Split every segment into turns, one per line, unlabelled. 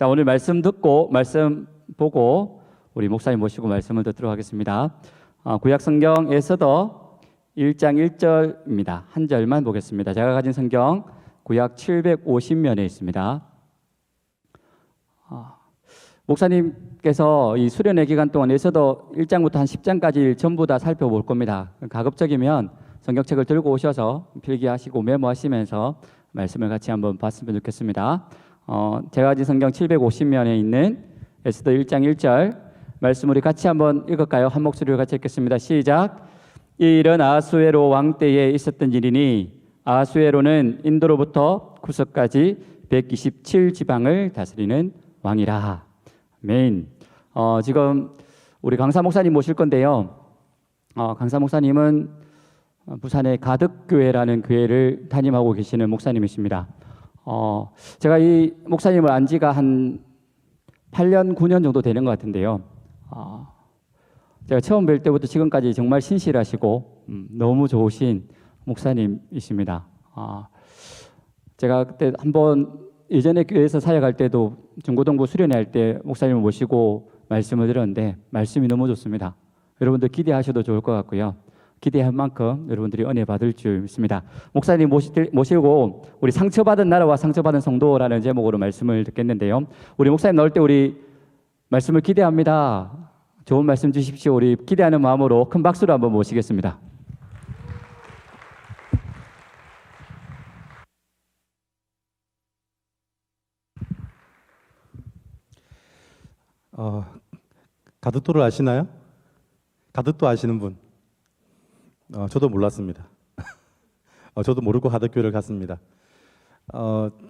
자, 오늘 말씀 듣고 말씀 보고 우리 목사님 모시고 말씀을 듣도록 하겠습니다. 구약 성경 에스더 1장 1절입니다. 한 절만 보겠습니다. 제가 가진 성경 구약 750면에 있습니다. 목사님께서 이 수련회 기간 동안 에스더 1장부터 한 10장까지 전부 다 살펴볼 겁니다. 가급적이면 성경책을 들고 오셔서 필기하시고 메모하시면서 말씀을 같이 한번 봤으면 좋겠습니다. 제가 가진 성경 750면에 있는 에스더 1장 1절 말씀 우리 같이 한번 읽을까요? 한 목소리로 같이 읽겠습니다. 시작. 이 일은 아하수에로 왕 때에 있었던 일이니 아하수에로는 인도로부터 구석까지 127지방을 다스리는 왕이라. 아멘. 지금 우리 강사 목사님 모실 건데요. 강사 목사님은 부산의 가덕교회라는 교회를 담임하고 계시는 목사님이십니다. 제가 이 목사님을 안 지가 한 8년, 9년 정도 되는 것 같은데요. 제가 처음 뵐 때부터 지금까지 정말 신실하시고 너무 좋으신 목사님이십니다. 제가 그때 한번 예전에 교회에서 사역할 때도 중고등부 수련회 할 때 목사님을 모시고 말씀을 드렸는데 말씀이 너무 좋습니다. 여러분들 기대하셔도 좋을 것 같고요. 기대할 만큼 여러분들이 은혜 받을 줄 믿습니다. 목사님 모시고 우리 상처받은 나라와 상처받은 성도라는 제목으로 말씀을 듣겠는데요. 우리 목사님 나올 때 우리 말씀을 기대합니다. 좋은 말씀 주십시오. 우리 기대하는 마음으로 큰 박수로 한번 모시겠습니다.
가덕도를 아시나요? 가덕도 아시는 분? 저도 몰랐습니다. 저도 모르고 가덕교회를 갔습니다.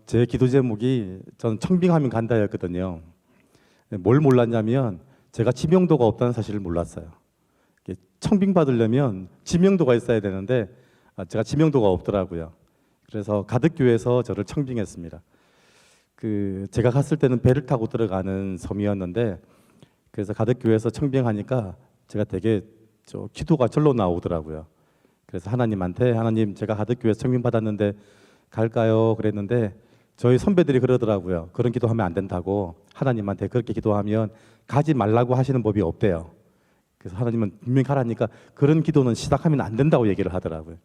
제 기도 제목이 저는 청빙하면 간다였거든요. 뭘 몰랐냐면 제가 지명도가 없다는 사실을 몰랐어요. 청빙 받으려면 지명도가 있어야 되는데 제가 지명도가 없더라고요. 그래서 가덕교회에서 저를 청빙했습니다. 제가 갔을 때는 배를 타고 들어가는 섬이었는데 그래서 가덕교회에서 청빙하니까 제가 되게 기도가 절로 나오더라고요. 그래서 하나님한테 하나님 제가 가덕교회에서 청빙받았는데 갈까요? 그랬는데 저희 선배들이 그러더라고요. 그런 기도하면 안 된다고. 하나님한테 그렇게 기도하면 가지 말라고 하시는 법이 없대요. 그래서 하나님은 분명히 가라니까 그런 기도는 시작하면 안 된다고 얘기를 하더라고요.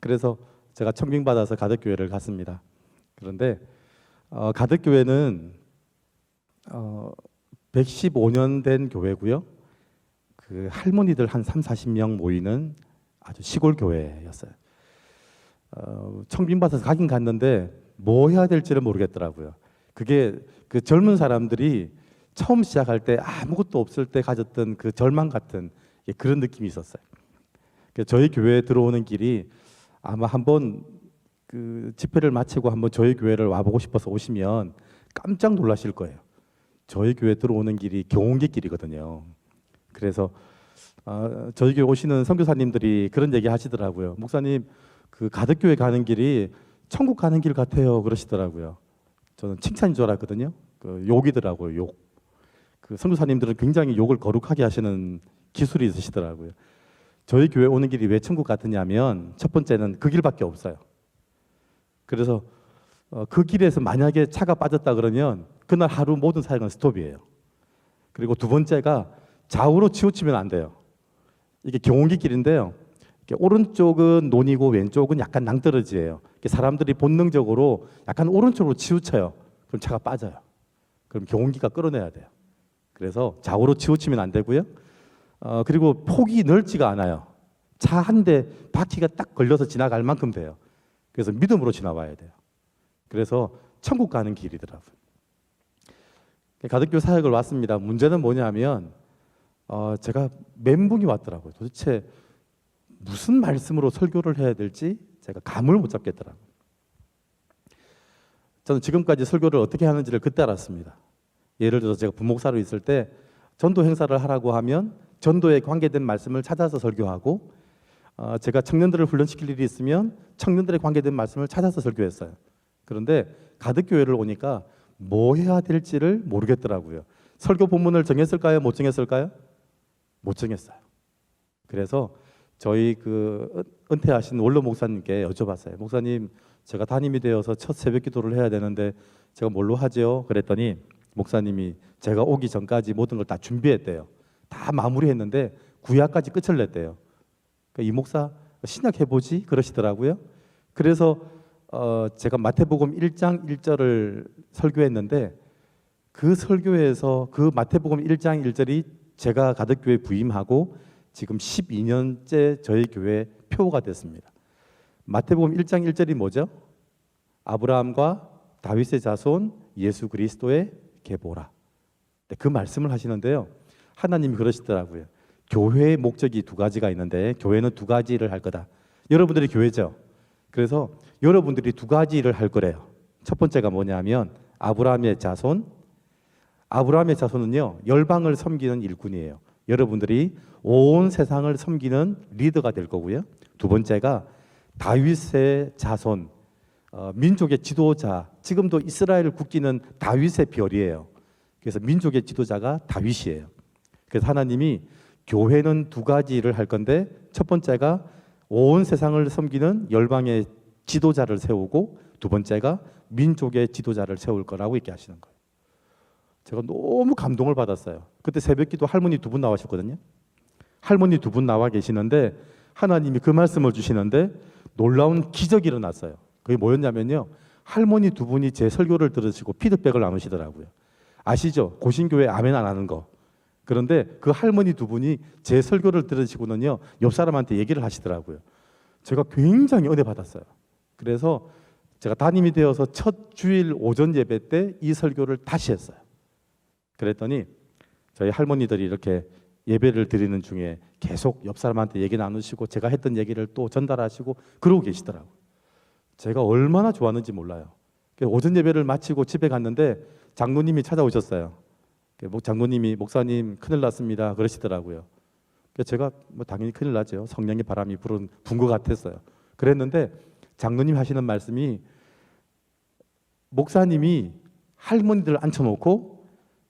그래서 제가 청빙받아서 가덕교회를 갔습니다. 그런데 가덕교회는 115년 된 교회고요. 할머니들 한 3, 40명 모이는 아주 시골 교회였어요. 청빙받아서 가긴 갔는데 뭐 해야 될지를 모르겠더라고요. 그게 젊은 사람들이 처음 시작할 때 아무것도 없을 때 가졌던 그 절망 같은 그런 느낌이 있었어요. 저희 교회에 들어오는 길이 아마 한번 집회를 마치고 한번 저희 교회를 와보고 싶어서 오시면 깜짝 놀라실 거예요. 저희 교회 들어오는 길이 경운기 길이거든요. 그래서 저희 교회 오시는 선교사님들이 그런 얘기 하시더라고요. 목사님 가덕교회 가는 길이 천국 가는 길 같아요 그러시더라고요. 저는 칭찬인 줄 알았거든요. 욕이더라고요. 욕. 선교사님들은 굉장히 욕을 거룩하게 하시는 기술이 있으시더라고요. 저희 교회 오는 길이 왜 천국 같으냐면 첫 번째는 그 길밖에 없어요. 그래서 그 길에서 만약에 차가 빠졌다 그러면 그날 하루 모든 사역은 스톱이에요. 그리고 두 번째가 좌우로 치우치면 안 돼요. 이게 경운기 길인데요. 오른쪽은 논이고 왼쪽은 약간 낭떠러지예요. 사람들이 본능적으로 약간 오른쪽으로 치우쳐요. 그럼 차가 빠져요. 그럼 경운기가 끌어내야 돼요. 그래서 좌우로 치우치면 안 되고요. 그리고 폭이 넓지가 않아요. 차 한 대 바퀴가 딱 걸려서 지나갈 만큼 돼요. 그래서 믿음으로 지나와야 돼요. 그래서 천국 가는 길이더라고요. 가덕교 사역을 왔습니다. 문제는 뭐냐면 제가 멘붕이 왔더라고요. 도대체 무슨 말씀으로 설교를 해야 될지 제가 감을 못 잡겠더라고요. 저는 지금까지 설교를 어떻게 하는지를 그때 알았습니다. 예를 들어서 제가 부목사로 있을 때 전도 행사를 하라고 하면 전도에 관계된 말씀을 찾아서 설교하고 제가 청년들을 훈련시킬 일이 있으면 청년들에 관계된 말씀을 찾아서 설교했어요. 그런데 가덕교회를 오니까 뭐 해야 될지를 모르겠더라고요. 설교 본문을 정했을까요? 못 정했을까요? 못 정했어요. 그래서 저희 은퇴하신 원로 목사님께 여쭤봤어요. 목사님, 제가 담임이 되어서 첫 새벽 기도를 해야 되는데 제가 뭘로 하죠? 그랬더니 목사님이 제가 오기 전까지 모든 걸 다 준비했대요. 다 마무리했는데 구약까지 끝을 냈대요. 그러니까 이 목사 신약 해보지 그러시더라고요. 그래서 제가 마태복음 1장 1절을 설교했는데 그 설교에서 그 마태복음 1장 1절이 제가 가덕교회 부임하고 지금 12년째 저희 교회 표어가 됐습니다. 마태복음 1장 1절이 뭐죠? 아브라함과 다윗의 자손 예수 그리스도의 계보라. 그 말씀을 하시는데요. 하나님이 그러시더라고요. 교회의 목적이 두 가지가 있는데 교회는 두 가지 일을 할 거다. 여러분들이 교회죠. 그래서 여러분들이 두 가지 일을 할 거래요. 첫 번째가 뭐냐면 아브라함의 자손은요 열방을 섬기는 일꾼이에요. 여러분들이 온 세상을 섬기는 리더가 될 거고요. 두 번째가 다윗의 자손, 민족의 지도자. 지금도 이스라엘 국기는 다윗의 별이에요. 그래서 민족의 지도자가 다윗이에요. 그래서 하나님이 교회는 두 가지 일을 할 건데 첫 번째가 온 세상을 섬기는 열방의 지도자를 세우고 두 번째가 민족의 지도자를 세울 거라고 얘기 하시는 거예요. 제가 너무 감동을 받았어요. 그때 새벽기도 할머니 두 분 나와셨거든요. 할머니 두 분 나와 계시는데 하나님이 그 말씀을 주시는데 놀라운 기적이 일어났어요. 그게 뭐였냐면요. 할머니 두 분이 제 설교를 들으시고 피드백을 나누시더라고요. 아시죠? 고신교회 아멘 안 하는 거. 그런데 그 할머니 두 분이 제 설교를 들으시고는요. 옆 사람한테 얘기를 하시더라고요. 제가 굉장히 은혜 받았어요. 그래서 제가 담임이 되어서 첫 주일 오전 예배 때 이 설교를 다시 했어요. 그랬더니 저희 할머니들이 이렇게 예배를 드리는 중에 계속 옆 사람한테 얘기 나누시고 제가 했던 얘기를 또 전달하시고 그러고 계시더라고요. 제가 얼마나 좋았는지 몰라요. 오전 예배를 마치고 집에 갔는데 장로님이 찾아오셨어요. 장로님이 목사님 큰일 났습니다 그러시더라고요. 제가 당연히 큰일 나죠. 성령의 바람이 부는 것 같았어요. 그랬는데 장로님 하시는 말씀이 목사님이 할머니들 앉혀놓고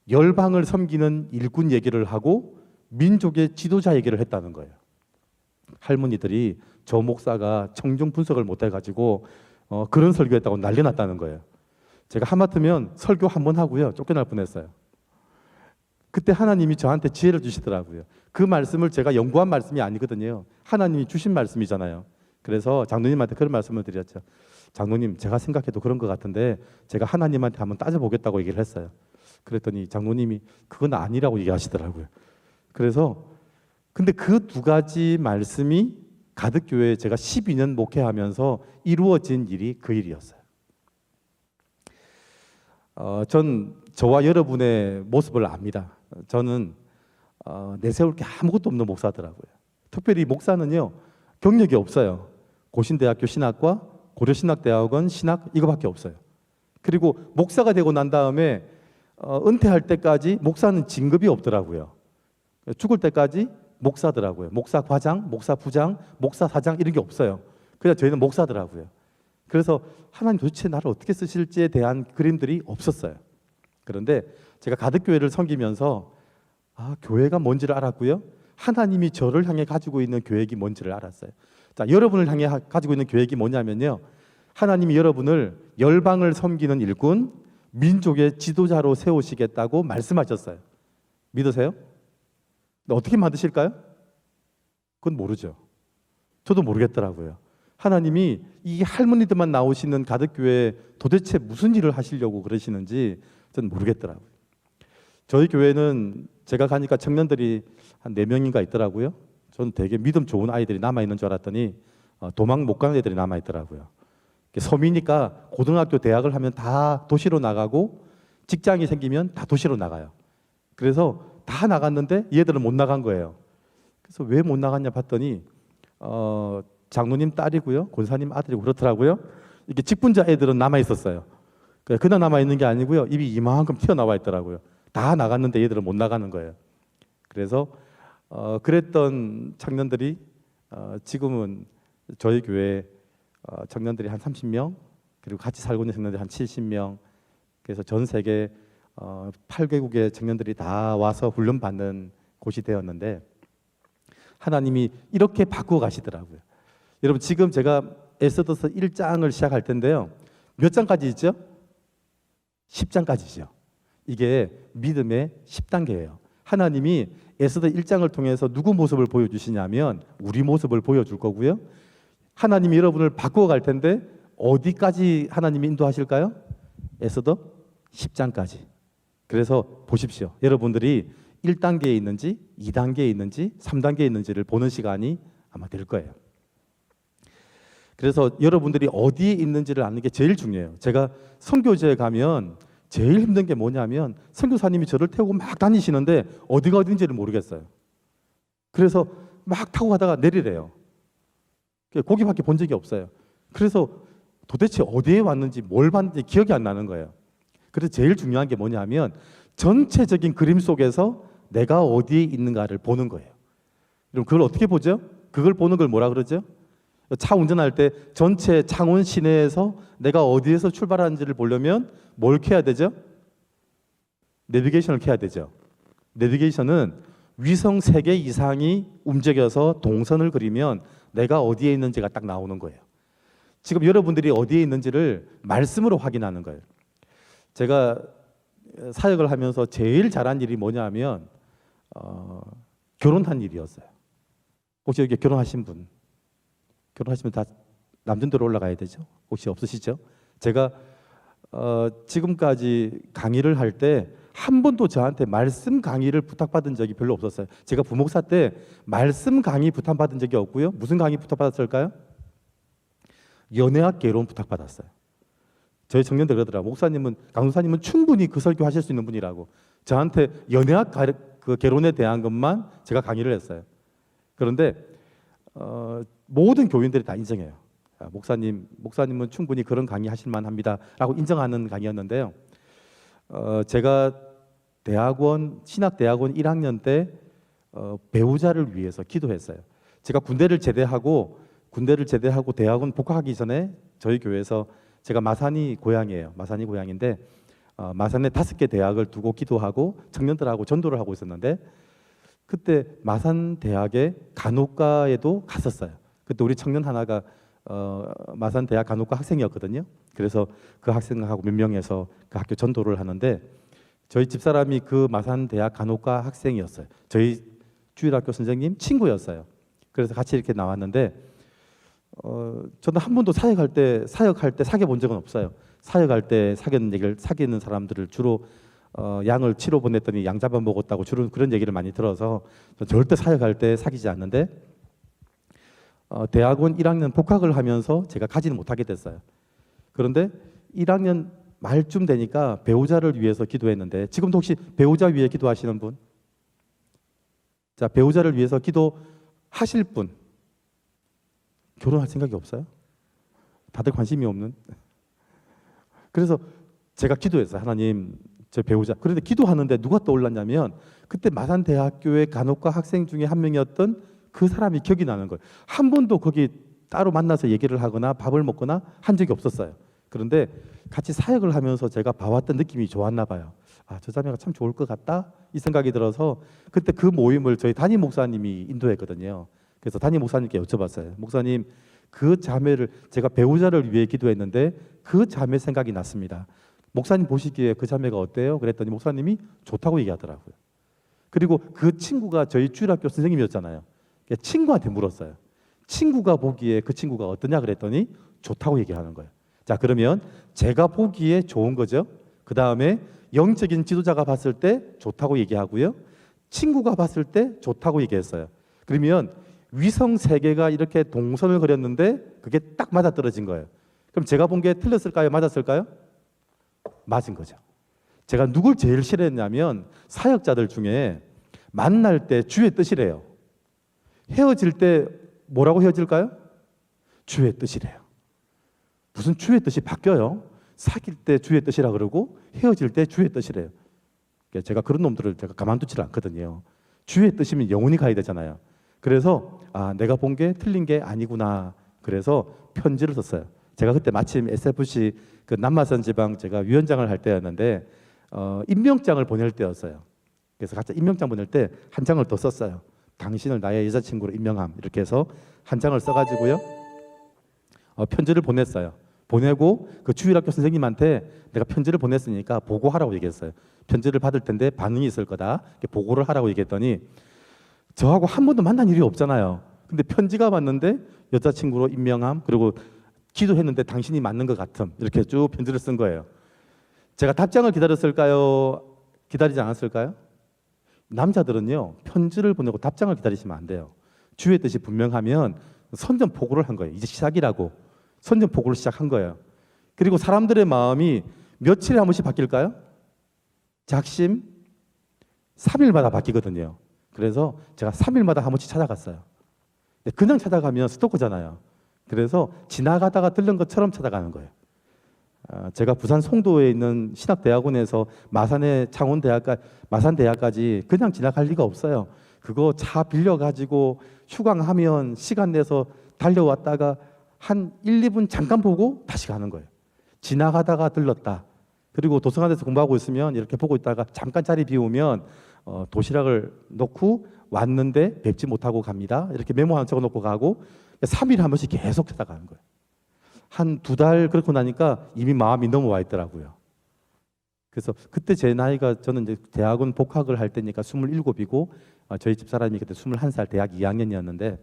열방을 섬기는 일꾼 얘기를 하고 민족의 지도자 얘기를 했다는 거예요. 할머니들이 저 목사가 청중 분석을 못해가지고 그런 설교했다고 난리 났다는 거예요. 제가 하마터면 설교 한 번 하고요 쫓겨날 뻔했어요. 그때 하나님이 저한테 지혜를 주시더라고요. 그 말씀을 제가 연구한 말씀이 아니거든요. 하나님이 주신 말씀이잖아요. 그래서 장로님한테 그런 말씀을 드렸죠. 장로님, 제가 생각해도 그런 것 같은데 제가 하나님한테 한번 따져보겠다고 얘기를 했어요. 그랬더니 장로님이 그건 아니라고 얘기하시더라고요. 그래서 근데 그 두 가지 말씀이 가덕교회에 제가 12년 목회하면서 이루어진 일이 그 일이었어요. 전 저와 여러분의 모습을 압니다. 저는 내세울 게 아무것도 없는 목사더라고요. 특별히 목사는요 경력이 없어요. 고신대학교 신학과 고려신학대학원 신학 이거밖에 없어요. 그리고 목사가 되고 난 다음에 은퇴할 때까지 목사는 진급이 없더라고요. 죽을 때까지 목사더라고요. 목사 과장, 목사 부장, 목사 사장 이런 게 없어요. 그냥 저희는 목사더라고요. 그래서 하나님 도대체 나를 어떻게 쓰실지에 대한 그림들이 없었어요. 그런데 제가 가덕교회를 섬기면서 교회가 뭔지를 알았고요. 하나님이 저를 향해 가지고 있는 계획이 뭔지를 알았어요. 자, 여러분을 향해 가지고 있는 계획이 뭐냐면요. 하나님이 여러분을 열방을 섬기는 일꾼, 민족의 지도자로 세우시겠다고 말씀하셨어요. 믿으세요? 근데 어떻게 만드실까요? 그건 모르죠. 저도 모르겠더라고요. 하나님이 이 할머니들만 나오시는 가덕교회에 도대체 무슨 일을 하시려고 그러시는지 저는 모르겠더라고요. 저희 교회는 제가 가니까 청년들이 한 4명인가 있더라고요. 저는 되게 믿음 좋은 아이들이 남아있는 줄 알았더니 도망 못 가는 애들이 남아있더라고요. 섬이니까 고등학교, 대학을 하면 다 도시로 나가고 직장이 생기면 다 도시로 나가요. 그래서 다 나갔는데 얘들은 못 나간 거예요. 그래서 왜 못 나갔냐 봤더니 장로님 딸이고요, 권사님 아들이고 그렇더라고요. 이렇게 직분자 애들은 남아 있었어요. 그냥 남아 있는 게 아니고요, 입이 이만큼 튀어나와 있더라고요. 다 나갔는데 얘들은 못 나가는 거예요. 그래서 그랬던 청년들이 지금은 저희 교회 청년들이 한 30명, 그리고 같이 살고 있는 청년들이 한 70명, 그래서 전 세계 8개국의 청년들이 다 와서 훈련받는 곳이 되었는데 하나님이 이렇게 바꾸어 가시더라고요. 여러분 지금 제가 에스더서 1장을 시작할 텐데요. 몇 장까지 있죠? 10장까지죠. 이게 믿음의 10단계예요. 하나님이 에스더 1장을 통해서 누구 모습을 보여주시냐면 우리 모습을 보여줄 거고요. 하나님이 여러분을 바꾸어 갈 텐데 어디까지 하나님이 인도하실까요? 에스더 10장까지. 그래서 보십시오. 여러분들이 1단계에 있는지 2단계에 있는지 3단계에 있는지를 보는 시간이 아마 될 거예요. 그래서 여러분들이 어디에 있는지를 아는 게 제일 중요해요. 제가 선교지에 가면 제일 힘든 게 뭐냐면 선교사님이 저를 태우고 막 다니시는데 어디가 어딘지를 모르겠어요. 그래서 막 타고 가다가 내리래요. 거기밖에 본 적이 없어요. 그래서 도대체 어디에 왔는지 뭘 봤는지 기억이 안 나는 거예요. 그래서 제일 중요한 게 뭐냐면 전체적인 그림 속에서 내가 어디에 있는가를 보는 거예요. 그럼 그걸 어떻게 보죠? 그걸 보는 걸 뭐라 그러죠? 차 운전할 때 전체 창원 시내에서 내가 어디에서 출발하는지를 보려면 뭘 켜야 되죠? 내비게이션을 켜야 되죠. 내비게이션은 위성 3개 이상이 움직여서 동선을 그리면 내가 어디에 있는지가 딱 나오는 거예요. 지금 여러분들이 어디에 있는지를 말씀으로 확인하는 거예요. 제가 사역을 하면서 제일 잘한 일이 뭐냐면 결혼한 일이었어요. 혹시 여기 결혼하신 분? 결혼하시면 다 남전도로 올라가야 되죠? 혹시 없으시죠? 제가 지금까지 강의를 할 때 한 번도 저한테 말씀 강의를 부탁받은 적이 별로 없었어요. 제가 부목사 때 말씀 강의 부탁받은 적이 없고요. 무슨 강의 부탁받았을까요? 연애학 개론 부탁받았어요. 저희 청년들 그러더라고요. 목사님은, 강도사님은 충분히 그 설교하실 수 있는 분이라고. 저한테 연애학 그 개론에 대한 것만 제가 강의를 했어요. 그런데 모든 교인들이 다 인정해요. 목사님은 충분히 그런 강의 하실 만합니다 라고 인정하는 강의였는데요. 제가 신학대학원 1학년 때 배우자를 위해서 기도했어요. 제가 군대를 제대하고 대학원 복학하기 전에 저희 교회에서, 제가 마산이 고향이에요. 마산이 고향인데 마산에 5개 대학을 두고 기도하고 청년들하고 전도를 하고 있었는데, 그때 마산 대학의 간호과에도 갔었어요. 그때 우리 청년 하나가 마산 대학 간호과 학생이었거든요. 그래서 그 학생하고 몇 명에서 그 학교 전도를 하는데, 저희 집사람이 그 마산 대학 간호과 학생이었어요. 저희 주일학교 선생님 친구였어요. 그래서 같이 이렇게 나왔는데 저는 한 번도 사역할 때 사귀어 본 적은 없어요. 사역할 때 사귀는 사람들을 주로 양을 치러 보냈더니 양 잡아 먹었다고 주로 그런 얘기를 많이 들어서 절대 사역할 때 사귀지 않는데, 대학원 1학년 복학을 하면서 제가 가지는 못하게 됐어요. 그런데 1학년 말쯤 되니까 배우자를 위해서 기도했는데, 지금도 혹시 배우자 위해 기도하시는 분? 자, 배우자를 위해서 기도하실 분? 결혼할 생각이 없어요? 다들 관심이 없는? 그래서 제가 기도했어요. 하나님, 제 배우자. 그런데 기도하는데 누가 떠올랐냐면 그때 마산대학교의 간호과 학생 중에 한 명이었던 그 사람이 기억이 나는 거예요. 한 번도 거기 따로 만나서 얘기를 하거나 밥을 먹거나 한 적이 없었어요. 그런데 같이 사역을 하면서 제가 봐왔던 느낌이 좋았나 봐요. 아, 저 자매가 참 좋을 것 같다 이 생각이 들어서 그때 그 모임을 저희 담임 목사님이 인도했거든요. 그래서 담임 목사님께 여쭤봤어요. 목사님, 그 자매를, 제가 배우자를 위해 기도했는데 그 자매 생각이 났습니다. 목사님 보시기에 그 자매가 어때요? 그랬더니 목사님이 좋다고 얘기하더라고요. 그리고 그 친구가 저희 주일학교 선생님이었잖아요. 친구한테 물었어요. 친구가 보기에 그 친구가 어떠냐 그랬더니 좋다고 얘기하는 거예요. 자, 그러면 제가 보기에 좋은 거죠. 그 다음에 영적인 지도자가 봤을 때 좋다고 얘기하고요. 친구가 봤을 때 좋다고 얘기했어요. 그러면 위성 3개가 이렇게 동선을 그렸는데 그게 딱 맞아떨어진 거예요. 그럼 제가 본 게 틀렸을까요? 맞았을까요? 맞은 거죠. 제가 누굴 제일 싫어했냐면 사역자들 중에 만날 때 주의 뜻이래요. 헤어질 때 뭐라고 헤어질까요? 주의 뜻이래요. 무슨 주의 뜻이 바뀌어요? 사귈 때 주의 뜻이라 그러고 헤어질 때 주의 뜻이래요. 제가 그런 놈들을 제가 가만두질 않거든요. 주의 뜻이면 영원히 가야 되잖아요. 그래서 내가 본 게 틀린 게 아니구나. 그래서 편지를 썼어요. 제가 그때 마침 SFC 그 남마선 지방 제가 위원장을 할 때였는데 임명장을 보낼 때였어요. 그래서 각자 임명장 보낼 때 한 장을 더 썼어요. 당신을 나의 여자친구로 임명함. 이렇게 해서 한 장을 써가지고요. 편지를 보냈어요. 보내고 그 주일학교 선생님한테 내가 편지를 보냈으니까 보고하라고 얘기했어요. 편지를 받을 텐데 반응이 있을 거다. 이렇게 보고를 하라고 얘기했더니 저하고 한 번도 만난 일이 없잖아요. 근데 편지가 왔는데 여자친구로 임명함, 그리고 기도했는데 당신이 맞는 것 같음, 이렇게 쭉 편지를 쓴 거예요. 제가 답장을 기다렸을까요? 기다리지 않았을까요? 남자들은요, 편지를 보내고 답장을 기다리시면 안 돼요. 주의 뜻이 분명하면 선전포고를 한 거예요. 이제 시작이라고 선전포고를 시작한 거예요. 그리고 사람들의 마음이 며칠에 한 번씩 바뀔까요? 작심 3일마다 바뀌거든요. 그래서 제가 3일마다 한 번씩 찾아갔어요. 근데 그냥 찾아가면 스토커잖아요. 그래서 지나가다가 들른 것처럼 찾아가는 거예요. 제가 부산 송도에 있는 신학대학원에서 마산의 마산대학까지 그냥 지나갈 리가 없어요. 그거 차 빌려가지고 휴강하면 시간 내서 달려왔다가 한 1, 2분 잠깐 보고 다시 가는 거예요. 지나가다가 들렀다. 그리고 도서관에서 공부하고 있으면 이렇게 보고 있다가 잠깐 자리 비우면 도시락을 놓고 왔는데 뵙지 못하고 갑니다. 이렇게 메모 하나 적어놓고 가고 3일에 한 번씩 계속 찾아가는 거예요. 한 2달 그렇고 나니까 이미 마음이 넘어와 있더라고요. 그래서 그때 제 나이가 저는 이제 대학원 복학을 할 때니까 27이고 저희 집사람이 그때 21살 대학 2학년이었는데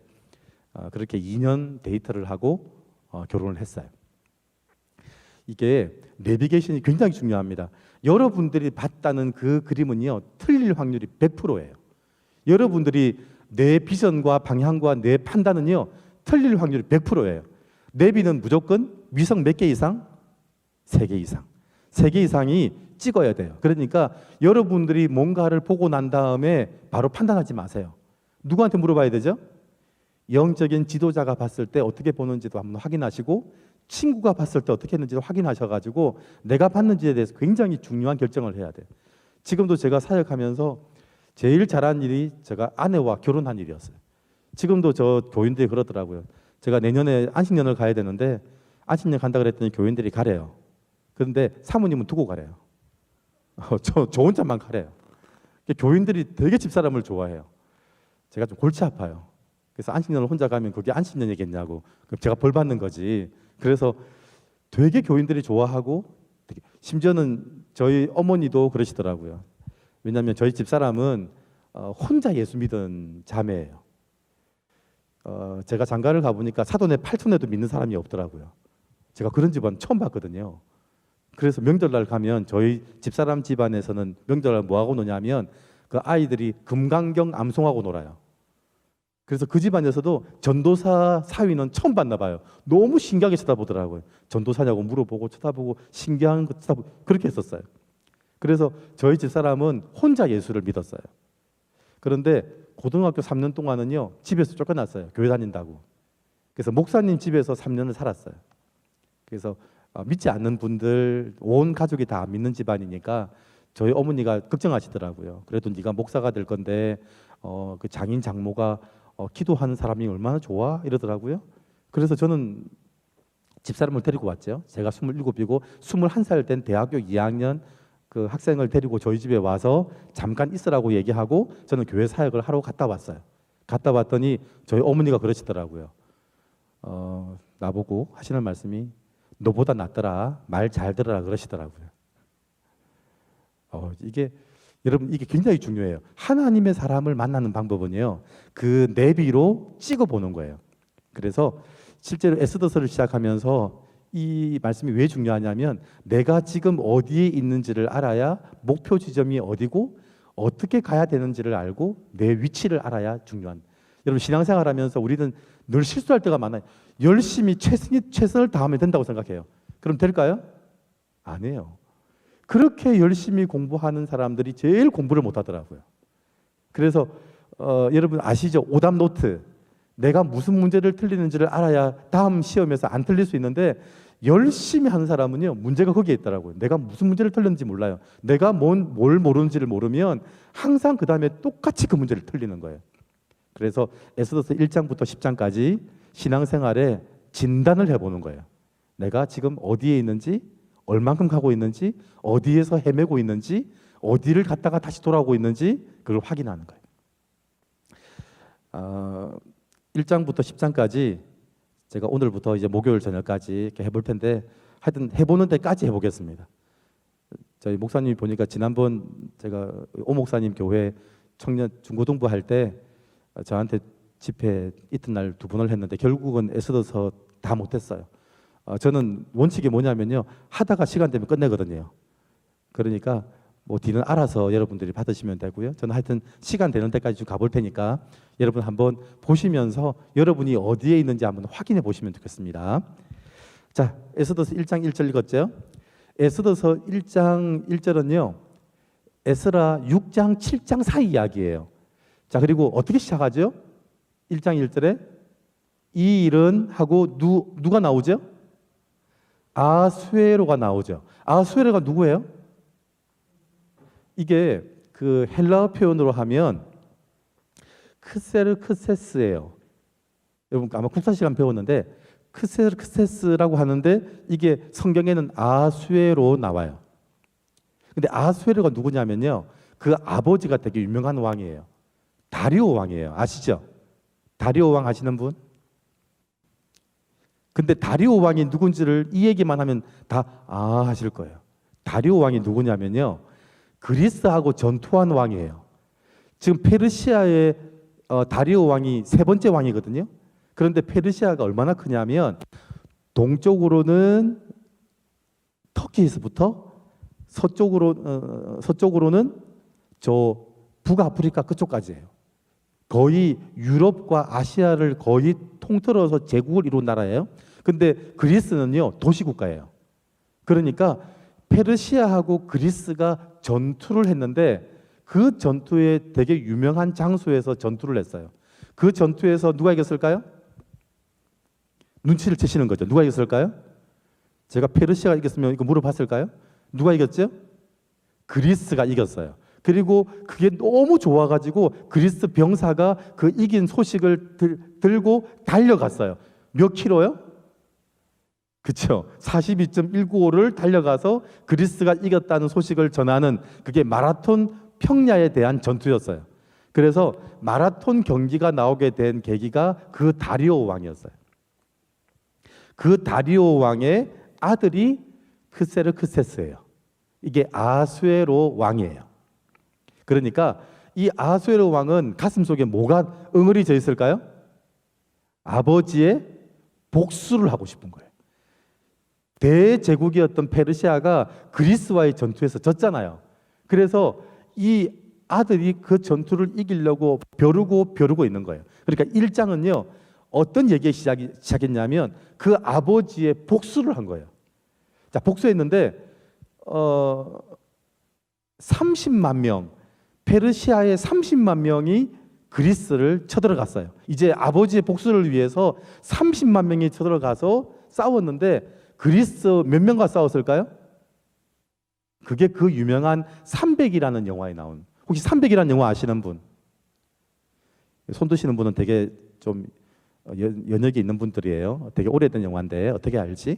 그렇게 2년 데이트를 하고 결혼을 했어요. 이게 내비게이션이 굉장히 중요합니다. 여러분들이 봤다는 그 그림은요, 틀릴 확률이 100%예요. 여러분들이 내 비전과 방향과 내 판단은요, 틀릴 확률이 100%예요. 내비는 무조건 위성 몇 개 이상? 3개 이상. 3개 이상이 찍어야 돼요. 그러니까 여러분들이 뭔가를 보고 난 다음에 바로 판단하지 마세요. 누구한테 물어봐야 되죠? 영적인 지도자가 봤을 때 어떻게 보는지도 한번 확인하시고, 친구가 봤을 때 어떻게 했는지도 확인하셔가지고 내가 봤는지에 대해서 굉장히 중요한 결정을 해야 돼요. 지금도 제가 사역하면서 제일 잘한 일이 제가 아내와 결혼한 일이었어요. 지금도 저 교인들이 그러더라고요. 제가 내년에 안식년을 가야 되는데 안식년 간다 그랬더니 교인들이 가래요. 그런데 사모님은 두고 가래요. 저 혼자만 가래요. 교인들이 되게 집사람을 좋아해요. 제가 좀 골치 아파요. 그래서 안식년을 혼자 가면 그게 안식년이겠냐고. 그럼 제가 벌 받는 거지. 그래서 되게 교인들이 좋아하고, 심지어는 저희 어머니도 그러시더라고요. 왜냐하면 저희 집사람은 혼자 예수 믿은 자매예요. 제가 장가를 가보니까 사돈의 팔촌에도 믿는 사람이 없더라고요. 제가 그런 집안 처음 봤거든요. 그래서 명절날 가면 저희 집사람 집안에서는 명절날 뭐하고 노냐면 그 아이들이 금강경 암송하고 놀아요. 그래서 그 집안에서도 전도사 사위는 처음 봤나 봐요. 너무 신기하게 쳐다보더라고요. 전도사냐고 물어보고 쳐다보고 신기한 거 쳐다보고 그렇게 했었어요. 그래서 저희 집사람은 혼자 예수를 믿었어요. 그런데 고등학교 3년 동안은요, 집에서 쫓겨났어요. 교회 다닌다고. 그래서 목사님 집에서 3년을 살았어요. 그래서 믿지 않는 분들, 온 가족이 다 믿는 집안이니까 저희 어머니가 걱정하시더라고요. 그래도 네가 목사가 될 건데 그 장인 장모가 기도하는 사람이 얼마나 좋아? 이러더라고요. 그래서 저는 집사람을 데리고 왔죠. 제가 27이고 21살 된 대학교 2학년 그 학생을 데리고 저희 집에 와서 잠깐 있으라고 얘기하고 저는 교회 사역을 하러 갔다 왔어요. 갔다 왔더니 저희 어머니가 그러시더라고요. 나보고 하시는 말씀이 너보다 낫더라. 말 잘 들어라 그러시더라고요. 여러분 이게 굉장히 중요해요. 하나님의 사람을 만나는 방법은요, 그 내비로 찍어보는 거예요. 그래서 실제로 에스더서를 시작하면서 이 말씀이 왜 중요하냐면 내가 지금 어디에 있는지를 알아야 목표 지점이 어디고 어떻게 가야 되는지를 알고 내 위치를 알아야 중요한. 여러분 신앙생활하면서 우리는 늘 실수할 때가 많아요. 열심히 최선을 다하면 된다고 생각해요. 그럼 될까요? 아니에요. 그렇게 열심히 공부하는 사람들이 제일 공부를 못하더라고요. 그래서 여러분 아시죠? 오답 노트. 내가 무슨 문제를 틀리는지를 알아야 다음 시험에서 안 틀릴 수 있는데 열심히 하는 사람은요, 문제가 거기에 있더라고요. 내가 무슨 문제를 틀렸는지 몰라요. 내가 뭘 모르는지를 모르면 항상 그 다음에 똑같이 그 문제를 틀리는 거예요. 그래서 에스더서 1장부터 10장까지 신앙생활에 진단을 해보는 거예요. 내가 지금 어디에 있는지, 얼만큼 가고 있는지, 어디에서 헤매고 있는지, 어디를 갔다가 다시 돌아오고 있는지 그걸 확인하는 거예요. 1장부터 10장까지 제가 오늘부터 이제 목요일 저녁까지 이렇게 해볼 텐데 하여튼 해보는 데까지 해보겠습니다. 저희 목사님이 보니까 지난번 제가 오 목사님 교회 청년 중고등부 할 때 저한테 집회 이튿날 2번을 했는데 결국은 애써서 다 못했어요. 저는 원칙이 뭐냐면요, 하다가 시간 되면 끝내거든요. 그러니까 뭐 뒤는 알아서 여러분들이 받으시면 되고요. 저는 하여튼 시간 되는 데까지 좀 가볼 테니까 여러분 한번 보시면서 여러분이 어디에 있는지 한번 확인해 보시면 좋겠습니다. 자, 에스더서 1장 1절 읽었죠? 에스더서 1장 1절은요 에스라 6장 7장 사이 이야기예요. 자, 그리고 어떻게 시작하죠? 1장 1절에 이 일은 하고 누가 나오죠? 아수에로가 나오죠. 아수에로가 누구예요? 이게 그 헬라어 표현으로 하면 크세르크세스예요. 여러분 아마 국사 시간 배웠는데 크세르크세스라고 하는데 이게 성경에는 아수에로 나와요. 근데 아수에로가 누구냐면요, 그 아버지가 되게 유명한 왕이에요. 다리오 왕이에요. 아시죠? 다리오 왕 아시는 분? 근데 다리오 왕이 누군지를 이 얘기만 하면 다 하실 거예요. 다리오 왕이 누구냐면요, 그리스하고 전투한 왕이에요. 지금 페르시아의 다리오 왕이 3번째 왕이거든요. 그런데 페르시아가 얼마나 크냐면 동쪽으로는 터키에서부터 서쪽으로는 저 북아프리카 그쪽까지예요. 거의 유럽과 아시아를 거의 통틀어서 제국을 이룬 나라예요. 근데 그리스는요 도시국가예요. 그러니까 페르시아하고 그리스가 전투를 했는데 그 전투에 되게 유명한 장소에서 전투를 했어요. 그 전투에서 누가 이겼을까요? 눈치를 채시는 거죠. 누가 이겼을까요? 제가 페르시아가 이겼으면 이거 물어봤을까요? 누가 이겼죠? 그리스가 이겼어요. 그리고 그게 너무 좋아가지고 그리스 병사가 그 이긴 소식을 들고 달려갔어요. 몇 킬로요? 그렇죠. 42.195를 달려가서 그리스가 이겼다는 소식을 전하는 그게 마라톤 평야에 대한 전투였어요. 그래서 마라톤 경기가 나오게 된 계기가 그 다리오 왕이었어요. 그 다리오 왕의 아들이 크세르크세스예요. 이게 아수에로 왕이에요. 그러니까 이 아수에로 왕은 가슴속에 뭐가 응어리져 있을까요? 아버지의 복수를 하고 싶은 거예요. 대제국이었던 페르시아가 그리스와의 전투에서 졌잖아요. 그래서 이 아들이 그 전투를 이기려고 벼르고 있는 거예요. 그러니까 1장은요 어떤 얘기에 시작했냐면 그 아버지의 복수를 한 거예요. 자, 복수했는데 30만 명, 페르시아의 30만 명이 그리스를 쳐들어갔어요. 이제 아버지의 복수를 위해서 30만 명이 쳐들어가서 싸웠는데 그리스 몇 명과 싸웠을까요? 그게 그 유명한 300이라는 영화에 나온, 혹시 300이라는 영화 아시는 분? 손 드시는 분은 되게 좀 연역이 있는 분들이에요. 되게 오래된 영화인데 어떻게 알지?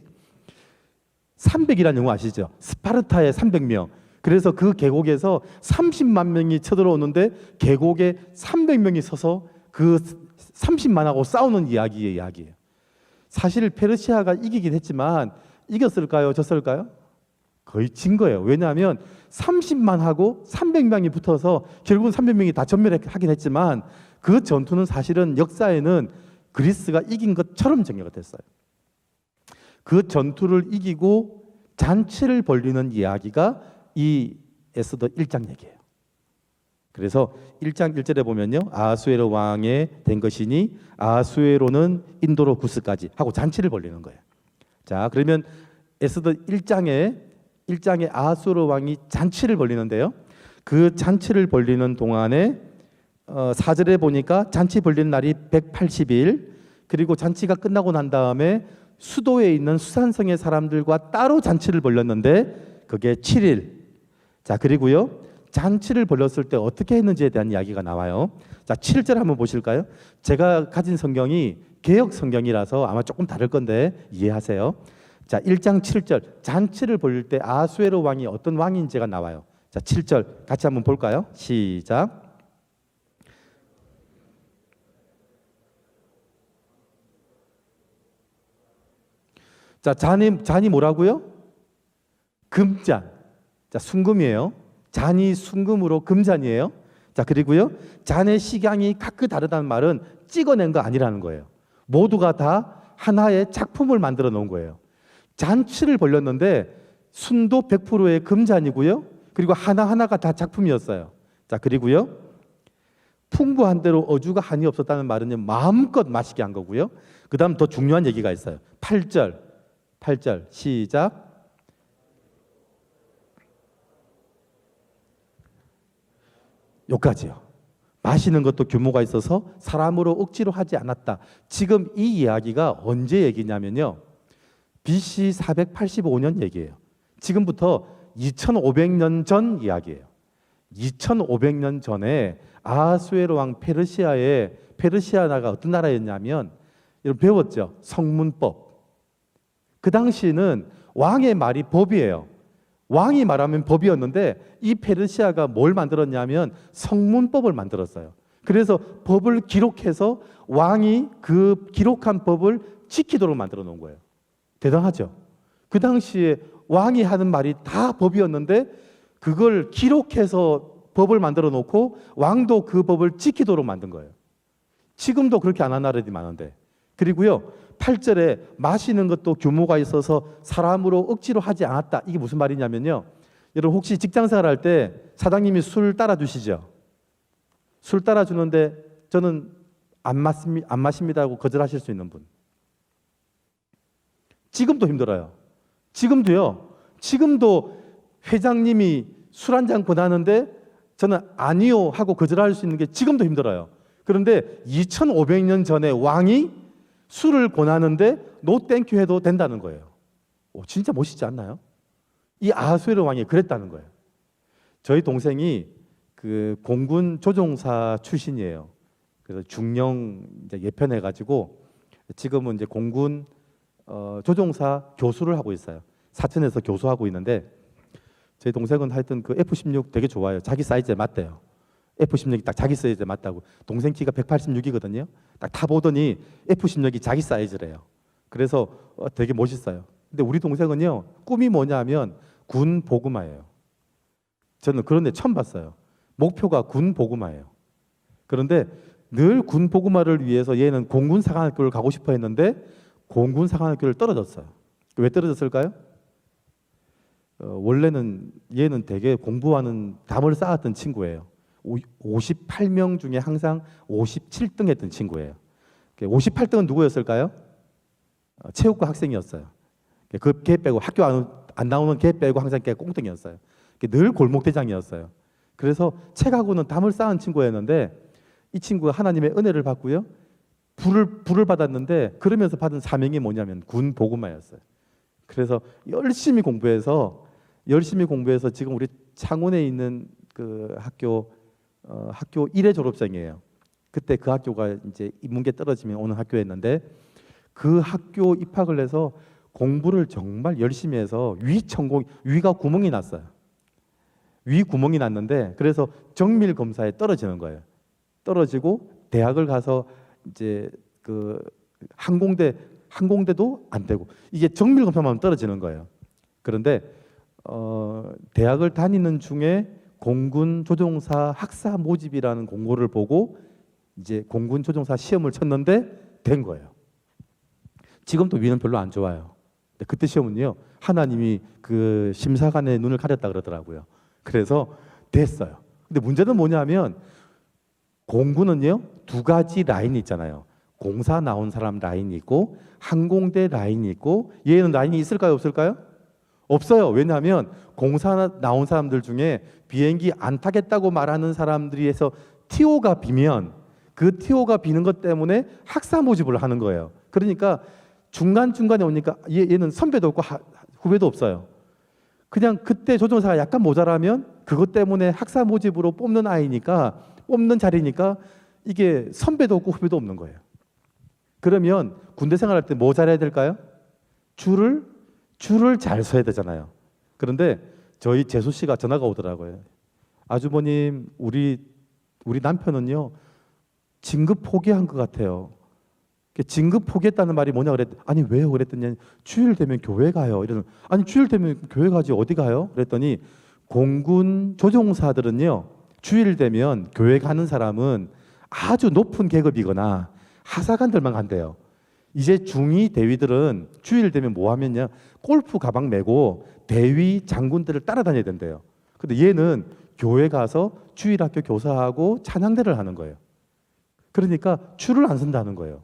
300이라는 영화 아시죠? 스파르타의 300명. 그래서 그 계곡에서 30만 명이 쳐들어오는데 계곡에 300명이 서서 그 30만하고 싸우는 이야기예요. 사실 페르시아가 이기긴 했지만 이겼을까요? 졌을까요? 거의 진 거예요. 왜냐하면 30만하고 300명이 붙어서 결국은 300명이 다 전멸하긴 했지만 그 전투는 사실은 역사에는 그리스가 이긴 것처럼 정리가 됐어요. 그 전투를 이기고 잔치를 벌리는 이야기가 이 에스더 1장 얘기예요. 그래서 1장 1절에 보면요, 아수에로 왕에 된 것이니 아수에로는 인도로 구스까지 하고 잔치를 벌리는 거예요. 자, 그러면 에스더 1장에 아수에로 왕이 잔치를 벌리는데요, 그 잔치를 벌리는 동안에 4절에 보니까 잔치 벌리는 날이 180일, 그리고 잔치가 끝나고 난 다음에 수도에 있는 수산성의 사람들과 따로 잔치를 벌렸는데 그게 7일. 자, 그리고요 잔치를 벌렸을 때 어떻게 했는지에 대한 이야기가 나와요. 자, 7절 한번 보실까요? 제가 가진 성경이 개역 성경이라서 아마 조금 다를 건데 이해하세요. 자, 1장 7절 잔치를 벌릴 때 아수에로 왕이 어떤 왕인지가 나와요. 자, 7절 같이 한번 볼까요? 시작. 자, 잔이 뭐라고요? 금잔. 자, 순금이에요. 잔이 순금으로 금잔이에요. 자, 그리고요. 잔의 식양이 각각 다르다는 말은 찍어낸 거 아니라는 거예요. 모두가 다 하나의 작품을 만들어 놓은 거예요. 잔치를 벌렸는데 순도 100%의 금잔이고요. 그리고 하나하나가 다 작품이었어요. 자, 그리고요. 풍부한 대로 어주가 한이 없었다는 말은 마음껏 마시게 한 거고요. 그 다음 더 중요한 얘기가 있어요. 8절 시작. 여기까지요. 마시는 것도 규모가 있어서 사람으로 억지로 하지 않았다. 지금 이 이야기가 언제 얘기냐면요. BC 485년 얘기예요. 지금부터 2500년 전 이야기예요. 2500년 전에 아하수에로 왕 페르시아나가 어떤 나라였냐면 여러분 배웠죠? 성문법. 그 당시는 왕의 말이 법이에요. 왕이 말하면 법이었는데 이 페르시아가 뭘 만들었냐면 성문법을 만들었어요. 그래서 법을 기록해서 왕이 그 기록한 법을 지키도록 만들어 놓은 거예요. 대단하죠? 그 당시에 왕이 하는 말이 다 법이었는데 그걸 기록해서 법을 만들어 놓고 왕도 그 법을 지키도록 만든 거예요. 지금도 그렇게 안 하는 나라들이 많은데. 그리고요, 8절에 마시는 것도 규모가 있어서 사람으로 억지로 하지 않았다. 이게 무슨 말이냐면요. 여러분 혹시 직장생활 할 때 사장님이 술 따라 주시죠? 술 따라 주는데 저는 안 마십니다 하고 거절하실 수 있는 분. 지금도 힘들어요. 지금도 회장님이 술 한 잔 권하는데 저는 아니요 하고 거절할 수 있는 게 지금도 힘들어요. 그런데 2500년 전에 왕이 술을 권하는데 노 땡큐 해도 된다는 거예요. 오, 진짜 멋있지 않나요? 이 아하수에로 왕이 그랬다는 거예요. 저희 동생이 그 공군 조종사 출신이에요. 그래서 중령 이제 예편해가지고 지금은 이제 공군 조종사 교수를 하고 있어요. 사천에서 교수하고 있는데 제 동생은 하여튼 그 F-16 되게 좋아요. 자기 사이즈에 맞대요. F-16이 딱 자기 사이즈에 맞다고. 동생 키가 186이거든요. 딱 타보더니 F-16이 자기 사이즈래요. 그래서 되게 멋있어요. 근데 우리 동생은요, 꿈이 뭐냐면 군 보그마예요. 저는 그런데 처음 봤어요. 목표가 군 보그마예요. 그런데 늘 군 보그마를 위해서 얘는 공군 사관학교를 가고 싶어 했는데 공군 사관학교를 떨어졌어요. 왜 떨어졌을까요? 원래는 얘는 되게 공부하는 담을 쌓았던 친구예요. 58명 중에 항상 57등 했던 친구예요. 58등은 누구였을까요? 체육과 학생이었어요. 그 걔 빼고 학교 안 나오는 걔 빼고 항상 걔 꽁등이었어요. 늘 골목대장이었어요. 그래서 책하고는 담을 쌓은 친구였는데 이 친구가 하나님의 은혜를 받고요. 불을 받았는데 그러면서 받은 사명이 뭐냐면 군 보그마였어요. 그래서 열심히 공부해서 지금 우리 창원에 있는 그 학교 1회 졸업생이에요. 그때 그 학교가 이제 인문계 떨어지면 오는 학교였는데 그 학교 입학을 해서 공부를 정말 열심히 해서 위가 구멍이 났어요. 위 구멍이 났는데 그래서 정밀 검사에 떨어지는 거예요. 떨어지고 대학을 가서 이제 그 항공대도 안 되고 이게 정밀 검사만 떨어지는 거예요. 그런데 대학을 다니는 중에 공군 조종사 학사 모집이라는 공고를 보고 이제 공군 조종사 시험을 쳤는데 된 거예요. 지금도 위는 별로 안 좋아요. 근데 그때 시험은요 하나님이 그 심사관의 눈을 가렸다 그러더라고요. 그래서 됐어요. 근데 문제는 뭐냐면 공군은요 두 가지 라인이 있잖아요. 공사 나온 사람 라인이 있고 항공대 라인이 있고 얘는 라인이 있을까요 없을까요? 없어요. 왜냐하면 공사 나온 사람들 중에 비행기 안 타겠다고 말하는 사람들이 해서 TO가 비면 그 TO가 비는 것 때문에 학사 모집을 하는 거예요. 그러니까 중간중간에 오니까 얘는 선배도 없고 후배도 없어요. 그냥 그때 조종사가 약간 모자라면 그것 때문에 학사 모집으로 뽑는 아이니까 뽑는 자리니까 이게 선배도 없고 후배도 없는 거예요. 그러면 군대 생활할 때 뭐 잘해야 될까요? 줄을 잘 서야 되잖아요. 그런데 저희 재수 씨가 전화가 오더라고요. 아주버님, 우리 남편은요 진급 포기한 것 같아요. 진급 포기했다는 말이 뭐냐 그랬더니 아니 왜요 그랬더니 주일 되면 교회 가요. 이러는 아니 주일 되면 교회 가지 어디 가요? 그랬더니 공군 조종사들은요 주일 되면 교회 가는 사람은 아주 높은 계급이거나 하사관들만 간대요. 이제 중위 대위들은 주일 되면 뭐 하면요 골프 가방 메고 대위 장군들을 따라다녀야 된대요. 근데 얘는 교회 가서 주일학교 교사하고 찬양대를 하는 거예요. 그러니까 줄을 안 선다는 거예요.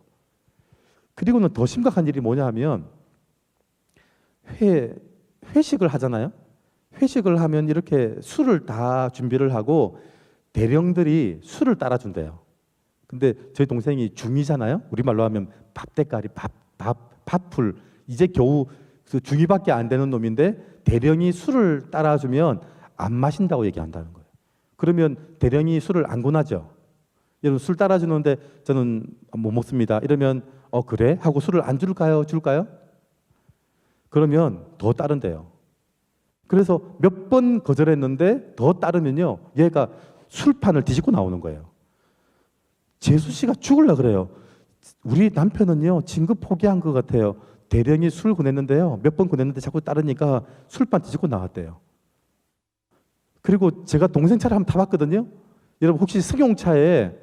그리고는 더 심각한 일이 뭐냐 하면 회식을 하잖아요. 회식을 하면 이렇게 술을 다 준비를 하고 대령들이 술을 따라준대요. 근데 저희 동생이 중2잖아요. 우리말로 하면 밥대가리, 밥풀. 이제 겨우 중2밖에 안 되는 놈인데 대령이 술을 따라주면 안 마신다고 얘기한다는 거예요. 그러면 대령이 술을 안 권하죠. 여러분 술 따라주는데 저는 못 먹습니다. 이러면 그래? 하고 술을 안 줄까요? 줄까요? 그러면 더 따른대요. 그래서 몇 번 거절했는데 더 따르면요. 얘가 술판을 뒤집고 나오는 거예요. 재수 씨가 죽으려 그래요. 우리 남편은요. 진급 포기한 것 같아요. 대령이 술 권했는데요. 몇 번 권했는데 자꾸 따르니까 술판 뒤집고 나왔대요. 그리고 제가 동생 차를 한번 타봤거든요. 여러분 혹시 승용차에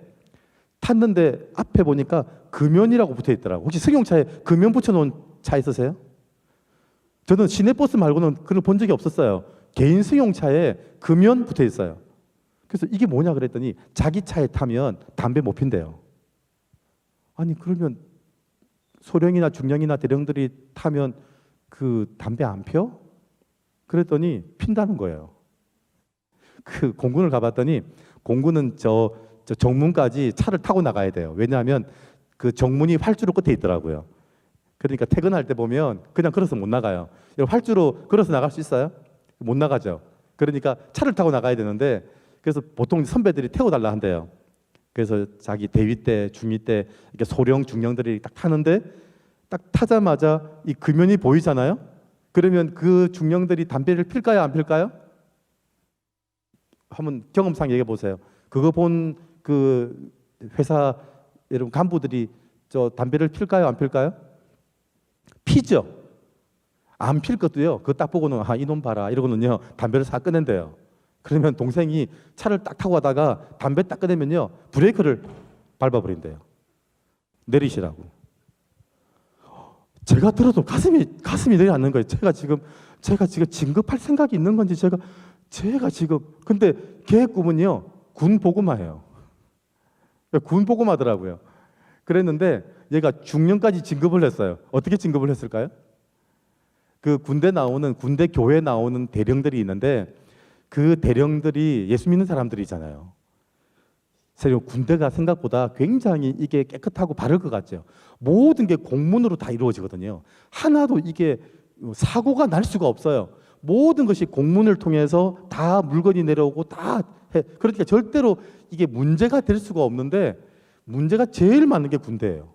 탔는데 앞에 보니까 금연이라고 붙어 있더라고요. 혹시 승용차에 금연 붙여놓은 차 있으세요? 저는 시내버스 말고는 그걸 본 적이 없었어요. 개인 승용차에 금연 붙어 있어요. 그래서 이게 뭐냐 그랬더니 자기 차에 타면 담배 못 핀대요. 아니 그러면 소령이나 중령이나 대령들이 타면 그 담배 안 펴? 그랬더니 핀다는 거예요. 그 공군을 가봤더니 공군은 저 정문까지 차를 타고 나가야 돼요. 왜냐하면 그 정문이 활주로 끝에 있더라고요. 그러니까 퇴근할 때 보면 그냥 걸어서 못 나가요. 활주로 걸어서 나갈 수 있어요? 못 나가죠. 그러니까 차를 타고 나가야 되는데 그래서 보통 선배들이 태워달라 한대요. 그래서 자기 대위 때, 중위 때 이렇게 소령, 중령들이 딱 타는데 딱 타자마자 이 금연이 보이잖아요. 그러면 그 중령들이 담배를 필까요, 안 필까요? 한번 경험상 얘기해 보세요. 그거 본 그 회사 여러분 간부들이 저 담배를 필까요, 안 필까요? 피죠. 안 필 것도요. 그거 딱 보고는 이놈 봐라 이러고는요 담배를 싹 꺼낸대요. 그러면 동생이 차를 딱 타고 가다가 담배 딱 꺼내면요 브레이크를 밟아버린대요. 내리시라고. 제가 들어도 가슴이 내려앉는 거예요. 제가 지금 진급할 생각이 있는 건지 제가 지금 근데 걔 꿈은요 군 보고마예요. 군 보고마더라고요. 그랬는데 얘가 중령까지 진급을 했어요. 어떻게 진급을 했을까요? 그 군대 교회 나오는 대령들이 있는데 그 대령들이 예수 믿는 사람들이잖아요. 그래서 군대가 생각보다 굉장히 이게 깨끗하고 바를 것 같죠. 모든 게 공문으로 다 이루어지거든요. 하나도 이게 사고가 날 수가 없어요. 모든 것이 공문을 통해서 다 물건이 내려오고 다 해. 그러니까 절대로 이게 문제가 될 수가 없는데 문제가 제일 많은 게 군대예요.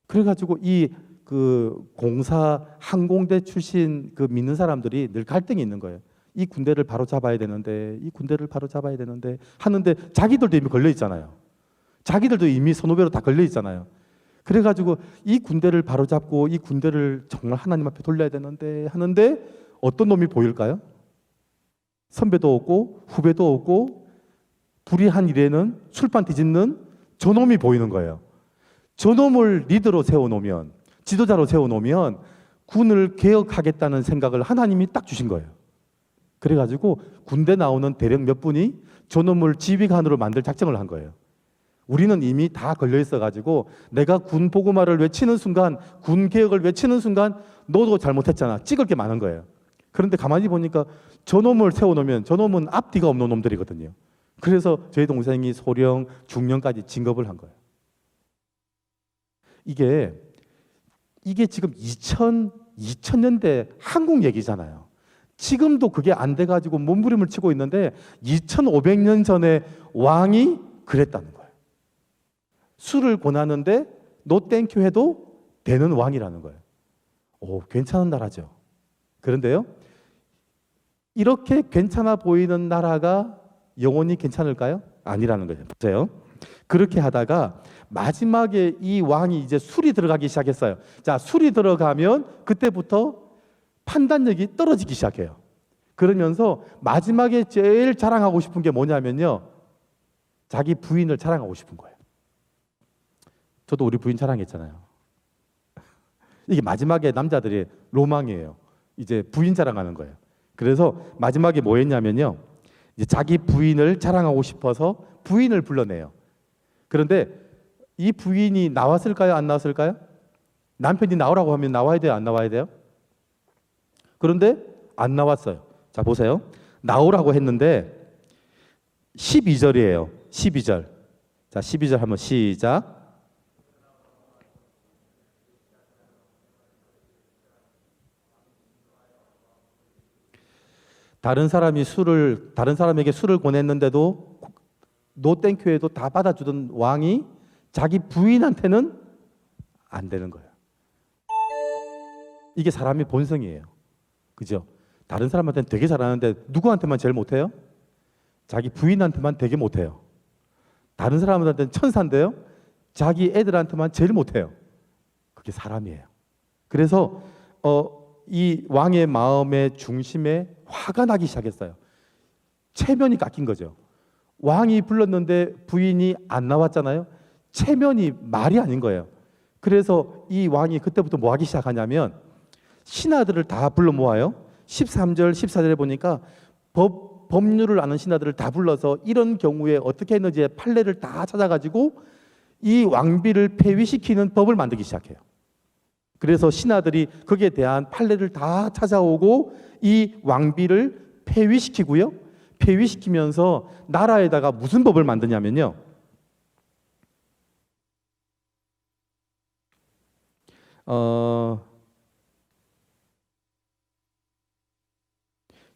그래가지고 이 그 공사 항공대 출신 그 믿는 사람들이 늘 갈등이 있는 거예요. 이 군대를 바로 잡아야 되는데 이 군대를 바로 잡아야 되는데 하는데 자기들도 이미 걸려 있잖아요. 자기들도 이미 선후배로 다 걸려 있잖아요. 그래가지고 이 군대를 바로 잡고 이 군대를 정말 하나님 앞에 돌려야 되는데 하는데 어떤 놈이 보일까요? 선배도 없고 후배도 없고 불의한 일에는 술판 뒤집는 저놈이 보이는 거예요. 저놈을 리더로 세워놓으면 지도자로 세워놓으면 군을 개혁하겠다는 생각을 하나님이 딱 주신 거예요. 그래가지고 군대 나오는 대령 몇 분이 저놈을 지휘관으로 만들 작정을 한 거예요. 우리는 이미 다 걸려 있어가지고 내가 군 보고마를 외치는 순간 군 개혁을 외치는 순간 너도 잘못했잖아. 찍을 게 많은 거예요. 그런데 가만히 보니까 저놈을 세워놓으면 저놈은 앞뒤가 없는 놈들이거든요. 그래서 저희 동생이 소령, 중령까지 진급을 한 거예요. 이게 지금 2000년대 한국 얘기잖아요. 지금도 그게 안 돼가지고 몸부림을 치고 있는데 2500년 전에 왕이 그랬다는 거예요. 술을 권하는데 노 땡큐 해도 되는 왕이라는 거예요. 괜찮은 나라죠. 그런데요, 이렇게 괜찮아 보이는 나라가 영원히 괜찮을까요? 아니라는 거예요. 보세요. 그렇게 하다가 마지막에 이 왕이 이제 술이 들어가기 시작했어요. 자, 술이 들어가면 그때부터 판단력이 떨어지기 시작해요. 그러면서 마지막에 제일 자랑하고 싶은 게 뭐냐면요, 자기 부인을 자랑하고 싶은 거예요. 저도 우리 부인 자랑했잖아요. 이게 마지막에 남자들의 로망이에요. 이제 부인 자랑하는 거예요. 그래서 마지막에 뭐 했냐면요, 이제 자기 부인을 자랑하고 싶어서 부인을 불러내요. 그런데 이 부인이 나왔을까요? 안 나왔을까요? 남편이 나오라고 하면 나와야 돼요? 안 나와야 돼요? 그런데 안 나왔어요. 자, 보세요. 나오라고 했는데 12절이에요. 12절. 자, 12절 한번 시작. 다른 사람에게 술을 권했는데도 노 땡큐 해도 다 받아주던 왕이 자기 부인한테는 안 되는 거예요. 이게 사람의 본성이에요. 그죠? 다른 사람한테는 되게 잘하는데 누구한테만 제일 못해요? 자기 부인한테만 되게 못해요. 다른 사람한테는 천사인데요, 자기 애들한테만 제일 못해요. 그게 사람이에요. 그래서 이 왕의 마음의 중심에 화가 나기 시작했어요. 체면이 깎인 거죠. 왕이 불렀는데 부인이 안 나왔잖아요. 체면이 말이 아닌 거예요. 그래서 이 왕이 그때부터 뭐 하기 시작하냐면 신하들을 다 불러 모아요. 13절, 14절에 보니까 법률을 아는 신하들을 다 불러서 이런 경우에 어떻게 했는지 판례를 다 찾아가지고 이 왕비를 폐위시키는 법을 만들기 시작해요. 그래서 신하들이 거기에 대한 판례를 다 찾아오고 이 왕비를 폐위시키고요. 폐위시키면서 나라에다가 무슨 법을 만드냐면요,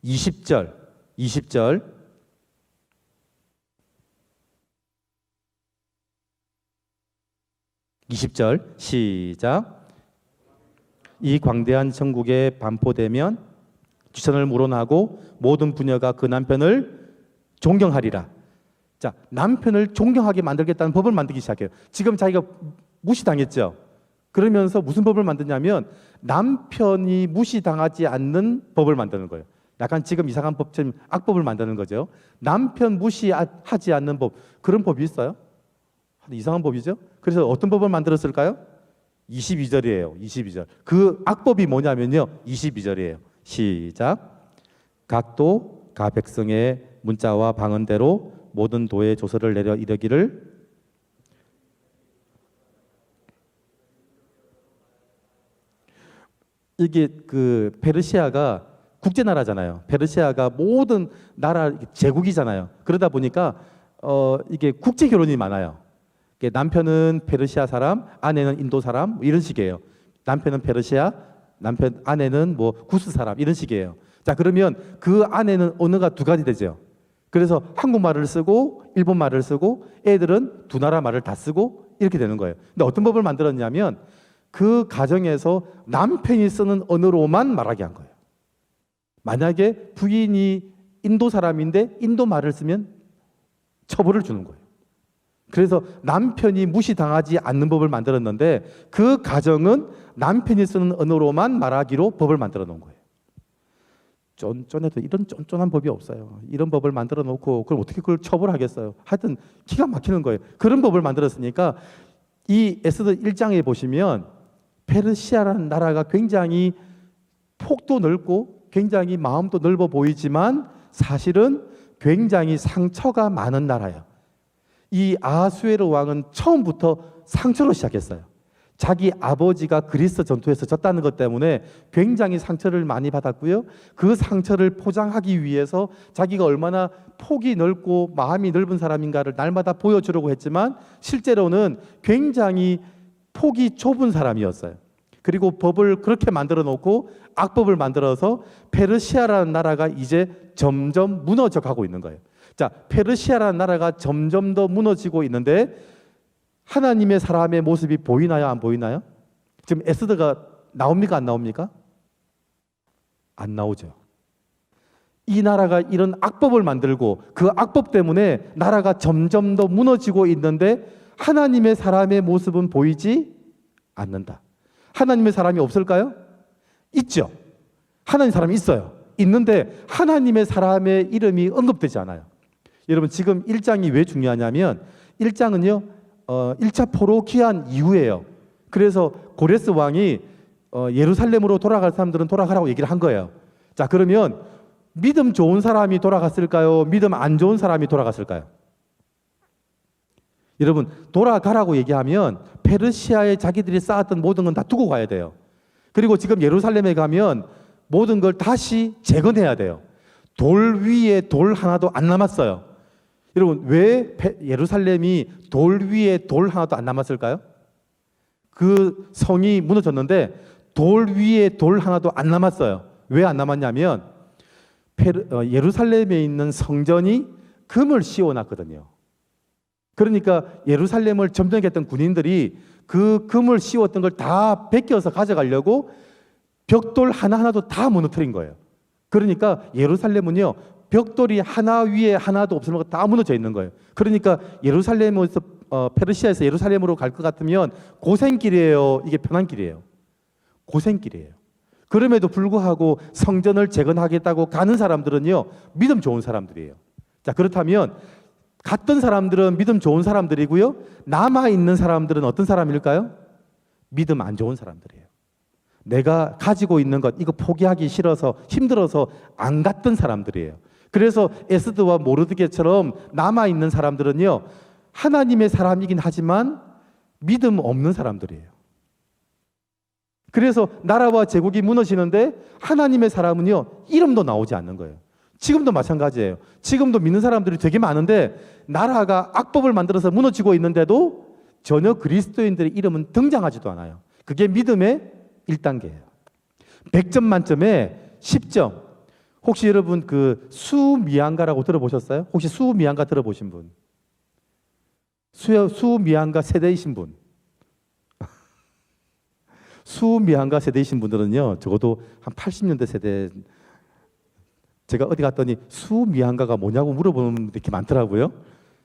20절 시작. 이 광대한 전국에 반포되면 지천을 물어나고 모든 부녀가 그 남편을 존경하리라. 자, 남편을 존경하게 만들겠다는 법을 만들기 시작해요. 지금 자기가 무시당했죠. 그러면서 무슨 법을 만드냐면 남편이 무시당하지 않는 법을 만드는 거예요. 약간 지금 이상한 법처럼 악법을 만드는 거죠. 남편 무시하지 않는 법, 그런 법이 있어요? 이상한 법이죠. 그래서 어떤 법을 만들었을까요? 22절이에요. 22절. 그 악법이 뭐냐면요, 22절이에요. 시작. 각도 가 백성의 문자와 방언대로 모든 도에 조서를 내려 이르기를 이게 그 페르시아가 국제 나라잖아요. 페르시아가 모든 나라 제국이잖아요. 그러다 보니까 이게 국제 결혼이 많아요. 남편은 페르시아 사람, 아내는 인도 사람, 이런 식이에요. 남편은 페르시아, 아내는 뭐 구스 사람, 이런 식이에요. 자, 그러면 그 아내는 언어가 두 가지 되죠. 그래서 한국말을 쓰고 일본말을 쓰고 애들은 두 나라 말을 다 쓰고 이렇게 되는 거예요. 근데 어떤 법을 만들었냐면 그 가정에서 남편이 쓰는 언어로만 말하게 한 거예요. 만약에 부인이 인도 사람인데 인도 말을 쓰면 처벌을 주는 거예요. 그래서 남편이 무시당하지 않는 법을 만들었는데 그 가정은 남편이 쓰는 언어로만 말하기로 법을 만들어 놓은 거예요. 쫀쫀해도 이런 쫀쫀한 법이 없어요. 이런 법을 만들어 놓고 그럼 어떻게 그걸 처벌하겠어요? 하여튼 기가 막히는 거예요. 그런 법을 만들었으니까 이 에스더 1장에 보시면 페르시아라는 나라가 굉장히 폭도 넓고 굉장히 마음도 넓어 보이지만 사실은 굉장히 상처가 많은 나라예요. 이 아하수에르 왕은 처음부터 상처로 시작했어요. 자기 아버지가 그리스 전투에서 졌다는 것 때문에 굉장히 상처를 많이 받았고요. 그 상처를 포장하기 위해서 자기가 얼마나 폭이 넓고 마음이 넓은 사람인가를 날마다 보여주려고 했지만 실제로는 굉장히 폭이 좁은 사람이었어요. 그리고 법을 그렇게 만들어 놓고 악법을 만들어서 페르시아라는 나라가 이제 점점 무너져 가고 있는 거예요. 자, 페르시아라는 나라가 점점 더 무너지고 있는데 하나님의 사람의 모습이 보이나요? 안 보이나요? 지금 에스더가 나옵니까? 안 나옵니까? 안 나오죠. 이 나라가 이런 악법을 만들고 그 악법 때문에 나라가 점점 더 무너지고 있는데 하나님의 사람의 모습은 보이지 않는다. 하나님의 사람이 없을까요? 있죠. 하나님 사람이 있어요. 있는데 하나님의 사람의 이름이 언급되지 않아요. 여러분 지금 1장이 왜 중요하냐면 1장은요 1차 포로 귀환 이후예요. 그래서 고레스 왕이 예루살렘으로 돌아갈 사람들은 돌아가라고 얘기를 한 거예요. 자, 그러면 믿음 좋은 사람이 돌아갔을까요? 믿음 안 좋은 사람이 돌아갔을까요? 여러분 돌아가라고 얘기하면 페르시아에 자기들이 쌓았던 모든 건 다 두고 가야 돼요. 그리고 지금 예루살렘에 가면 모든 걸 다시 재건해야 돼요. 돌 위에 돌 하나도 안 남았어요. 여러분 왜 예루살렘이 돌 위에 돌 하나도 안 남았을까요? 그 성이 무너졌는데 돌 위에 돌 하나도 안 남았어요. 왜 안 남았냐면 예루살렘에 있는 성전이 금을 씌워놨거든요. 그러니까 예루살렘을 점령했던 군인들이 그 금을 씌웠던 걸 다 베껴서 가져가려고 벽돌 하나하나도 다 무너뜨린 거예요. 그러니까 예루살렘은요 벽돌이 하나 위에 하나도 없으면 다 무너져 있는 거예요. 그러니까 예루살렘에서 페르시아에서 예루살렘으로 갈 것 같으면 고생길이에요. 이게 편한 길이에요. 고생길이에요. 그럼에도 불구하고 성전을 재건하겠다고 가는 사람들은요 믿음 좋은 사람들이에요. 자, 그렇다면 갔던 사람들은 믿음 좋은 사람들이고요, 남아 있는 사람들은 어떤 사람일까요? 믿음 안 좋은 사람들이에요. 내가 가지고 있는 것 이거 포기하기 싫어서 힘들어서 안 갔던 사람들이에요. 그래서 에스더와 모르드게처럼 남아 있는 사람들은요 하나님의 사람이긴 하지만 믿음 없는 사람들이에요. 그래서 나라와 제국이 무너지는데 하나님의 사람은요 이름도 나오지 않는 거예요. 지금도 마찬가지예요. 지금도 믿는 사람들이 되게 많은데 나라가 악법을 만들어서 무너지고 있는데도 전혀 그리스도인들의 이름은 등장하지도 않아요. 그게 믿음의 1단계예요. 100점 만점에 10점. 혹시 여러분 그 수미양가라고 들어보셨어요? 혹시 수미양가 들어보신 분? 수미양가 세대이신 분? 수미양가 세대이신 분들은요 적어도 한 80년대 세대. 제가 어디 갔더니 수미양가가 뭐냐고 물어보는 분들이 이렇게 많더라고요.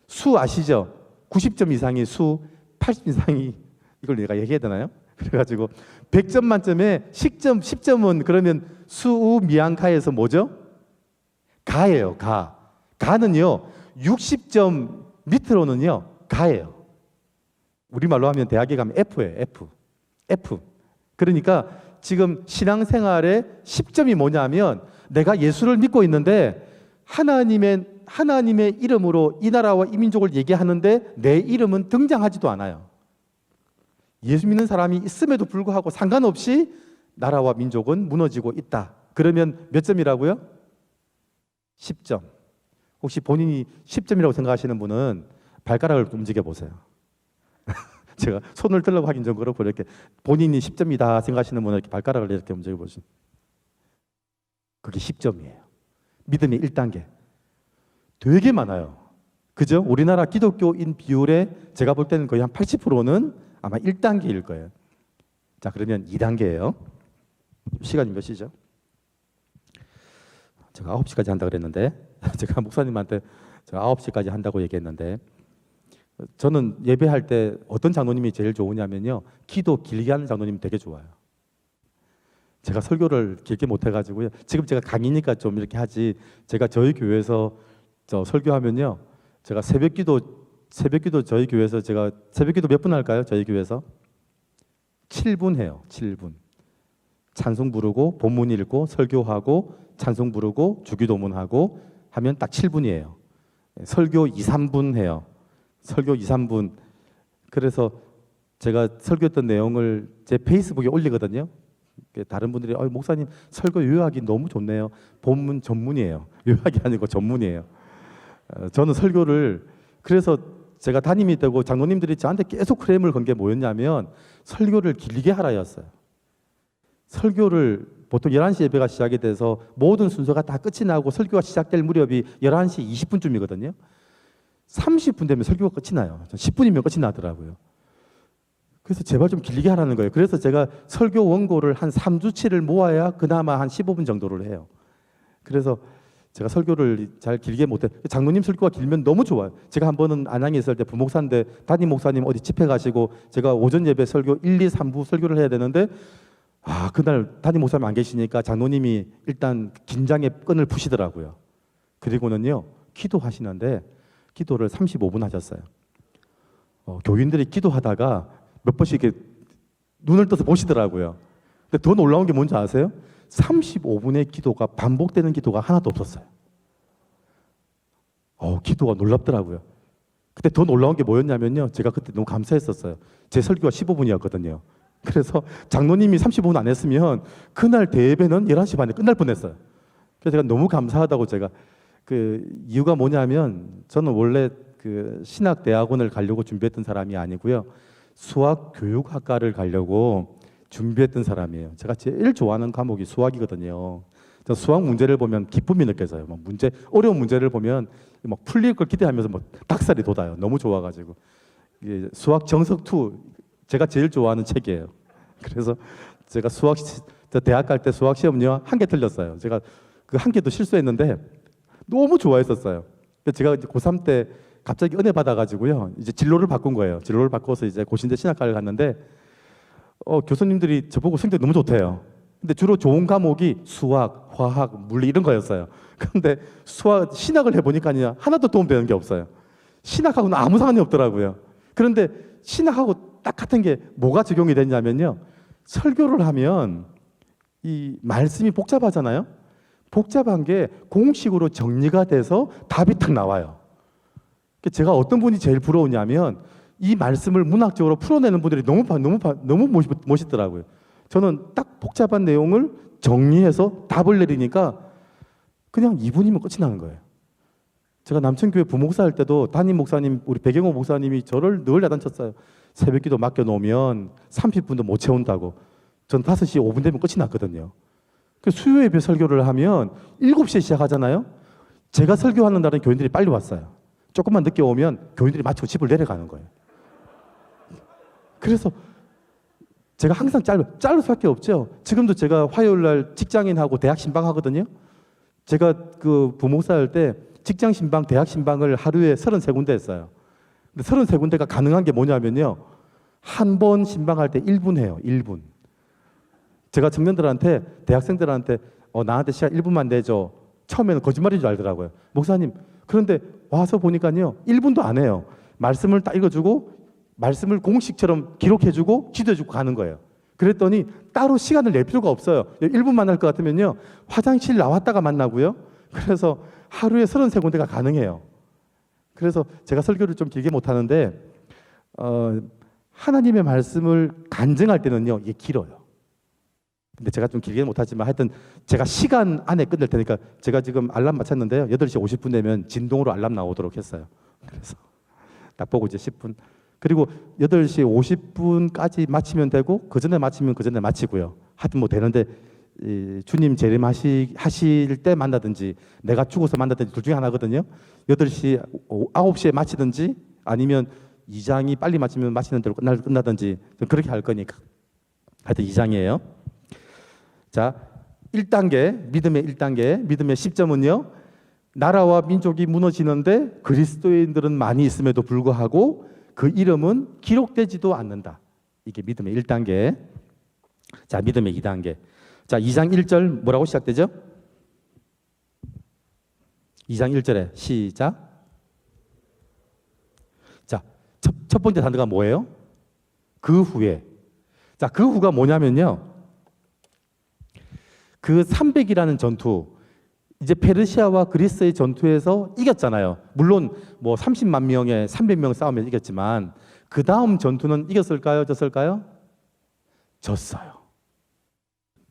수 아시죠? 90점 이상이 수, 80점 이상이, 이걸 내가 얘기해야 되나요? 그래가지고 100점 만점에 10점은 그러면 수미양가에서 뭐죠? 가예요. 가. 가는요 60점 밑으로는요 가예요. 우리말로 하면 대학에 가면 F예요. F. 그러니까 지금 신앙생활의 10점이 뭐냐면 내가 예수를 믿고 있는데 하나님의 이름으로 이 나라와 이 민족을 얘기하는데 내 이름은 등장하지도 않아요. 예수 믿는 사람이 있음에도 불구하고 상관없이 나라와 민족은 무너지고 있다. 그러면 몇 점이라고요? 10점. 혹시 본인이 10점이라고 생각하시는 분은 발가락을 움직여 보세요. 제가 손을 들라고 하긴 좀 그렇고 이렇게 본인이 10점이다 생각하시는 분은 이렇게 발가락을 이렇게 움직여 보시면 그게 10점이에요. 믿음의 1단계. 되게 많아요. 그죠? 우리나라 기독교인 비율에 제가 볼 때는 거의 한 80%는 아마 1단계일 거예요. 자, 그러면 2단계예요. 시간이 몇 시죠? 제가 9시까지 한다고 그랬는데 제가 목사님한테 제가 9시까지 한다고 얘기했는데 저는 예배할 때 어떤 장로님이 제일 좋으냐면요 기도 길게 하는 장로님이 되게 좋아요. 제가 설교를 길게 못 해가지고요. 지금 제가 강의니까 좀 이렇게 하지. 제가 저희 교회에서 설교하면요, 제가 새벽기도 저희 교회에서 제가 새벽기도 몇 분 할까요? 저희 교회에서 7분 해요. 7분. 찬송 부르고 본문 읽고 설교하고 찬송 부르고 주기도문하고 하면 딱 7분이에요. 설교 2, 3분 해요. 설교 2, 3분. 그래서 제가 설교했던 내용을 제 페이스북에 올리거든요. 다른 분들이 목사님 설교 요약이 너무 좋네요. 본문 전문이에요. 요약이 아니고 전문이에요. 저는 설교를 그래서 제가 담임이 되고 장로님들이 저한테 계속 크레임을 건 게 뭐였냐면 설교를 길게 하라였어요. 설교를 보통 11시 예배가 시작이 돼서 모든 순서가 다 끝이 나고 설교가 시작될 무렵이 11시 20분쯤이거든요. 30분 되면 설교가 끝이 나요. 10분이면 끝이 나더라고요. 그래서 제발 좀 길게 하라는 거예요. 그래서 제가 설교 원고를 한 3주치를 모아야 그나마 한 15분 정도를 해요. 그래서 제가 설교를 잘 길게 못해. 장로님 설교가 길면 너무 좋아요. 제가 한 번은 안양에 있을 때 부목사인데 담임 목사님 어디 집회 가시고 제가 오전 예배 설교 1, 2, 3부 설교를 해야 되는데 그날 담임 목사님 안 계시니까 장로님이 일단 긴장의 끈을 푸시더라고요. 그리고는요 기도하시는데 기도를 35분 하셨어요. 교인들이 기도하다가 몇 번씩 이렇게 눈을 떠서 보시더라고요. 근데 더 놀라운 게 뭔지 아세요? 35분의 기도가 반복되는 기도가 하나도 없었어요. 기도가 놀랍더라고요. 그때 더 놀라운 게 뭐였냐면요. 제가 그때 너무 감사했었어요. 제 설교가 15분이었거든요. 그래서 장로님이 35분 안 했으면 그날 대예배는 11시 반에 끝날 뻔했어요. 그래서 제가 너무 감사하다고 제가 그 이유가 뭐냐면 저는 원래 그 신학대학원을 가려고 준비했던 사람이 아니고요. 수학교육학과를 가려고 준비했던 사람이에요. 제가 제일 좋아하는 과목이 수학이거든요. 저 수학 문제를 보면 기쁨이 느껴져요. 어려운 문제를 보면 막 풀릴 걸 기대하면서 막 닭살이 돋아요. 너무 좋아가지고 이게 수학 정석 2 제가 제일 좋아하는 책이에요. 그래서 제가 저 대학 갈 때 수학 시험요 1개 틀렸어요. 제가 그 1개도 실수했는데 너무 좋아했었어요. 제가 이제 고3 때 갑자기 은혜 받아가지고요. 이제 진로를 바꾼 거예요. 진로를 바꿔서 이제 고신대 신학과를 갔는데 교수님들이 저보고 성적 너무 좋대요. 근데 주로 좋은 과목이 수학, 화학, 물리 이런 거였어요. 그런데 신학을 해보니까 하나도 도움되는 게 없어요. 신학하고는 아무 상관이 없더라고요. 그런데 신학하고 딱 같은 게 뭐가 적용이 됐냐면요. 설교를 하면 이 말씀이 복잡하잖아요. 복잡한 게 공식으로 정리가 돼서 답이 탁 나와요. 제가 어떤 분이 제일 부러우냐면 이 말씀을 문학적으로 풀어내는 분들이 너무 멋있더라고요. 저는 딱 복잡한 내용을 정리해서 답을 내리니까 그냥 2분이면 끝이 나는 거예요. 제가 남천교회 부목사 할 때도 담임 목사님, 우리 배경호 목사님이 저를 늘 야단쳤어요. 새벽기도 맡겨놓으면 30분도 못 채운다고. 전 5시 5분 되면 끝이 났거든요. 수요 예배 설교를 하면 7시에 시작하잖아요. 제가 설교하는 날은 교인들이 빨리 왔어요. 조금만 늦게 오면 교인들이 마치고 집을 내려가는 거예요. 그래서 제가 항상 자를 수밖에 없죠. 지금도 제가 화요일 날 직장인하고 대학 신방하거든요. 제가 그 부목사 할 때 직장 신방, 대학 신방을 하루에 33군데 했어요. 근데 33군데가 가능한 게 뭐냐면요. 한 번 신방할 때 1분 해요. 1분. 제가 청년들한테, 대학생들한테 나한테 시간 1분만 내줘. 처음에는 거짓말인 줄 알더라고요. 목사님, 그런데 와서 보니까요. 1분도 안 해요. 말씀을 딱 읽어주고 말씀을 공식처럼 기록해주고 지도해주고 가는 거예요. 그랬더니 따로 시간을 낼 필요가 없어요. 1분만 할 것 같으면요. 화장실 나왔다가 만나고요. 그래서 하루에 33군데가 가능해요. 그래서 제가 설교를 좀 길게 못하는데 하나님의 말씀을 간증할 때는요. 이게 길어요. 근데 제가 좀 길게 못하지만 하여튼 제가 시간 안에 끝낼 테니까 제가 지금 알람 맞췄는데요. 8시 50분 되면 진동으로 알람 나오도록 했어요. 그래서 딱 보고 이제 10분. 그리고 8시 50분까지 마치면 되고 그 전에 마치면 그 전에 마치고요. 하여튼 뭐 되는데 주님 재림하실 때 만나든지 내가 죽어서 만나든지 둘 중에 하나거든요. 8시, 9시에 마치든지 아니면 2장이 빨리 마치면 마치는 대로 끝나든지 그렇게 할 거니까. 하여튼 2장이에요. 자, 1단계, 믿음의 1단계, 믿음의 10점은요. 나라와 민족이 무너지는데 그리스도인들은 많이 있음에도 불구하고 그 이름은 기록되지도 않는다. 이게 믿음의 1단계. 자, 믿음의 2단계. 자, 2장 1절 뭐라고 시작되죠? 2장 1절에 시작. 자, 첫 번째 단어가 뭐예요? 그 후에. 자, 그 후가 뭐냐면요. 그 300이라는 전투, 이제 페르시아와 그리스의 전투에서 이겼잖아요. 물론 뭐 30만 명에 300명 싸우면 이겼지만 그 다음 전투는 이겼을까요? 졌을까요? 졌어요.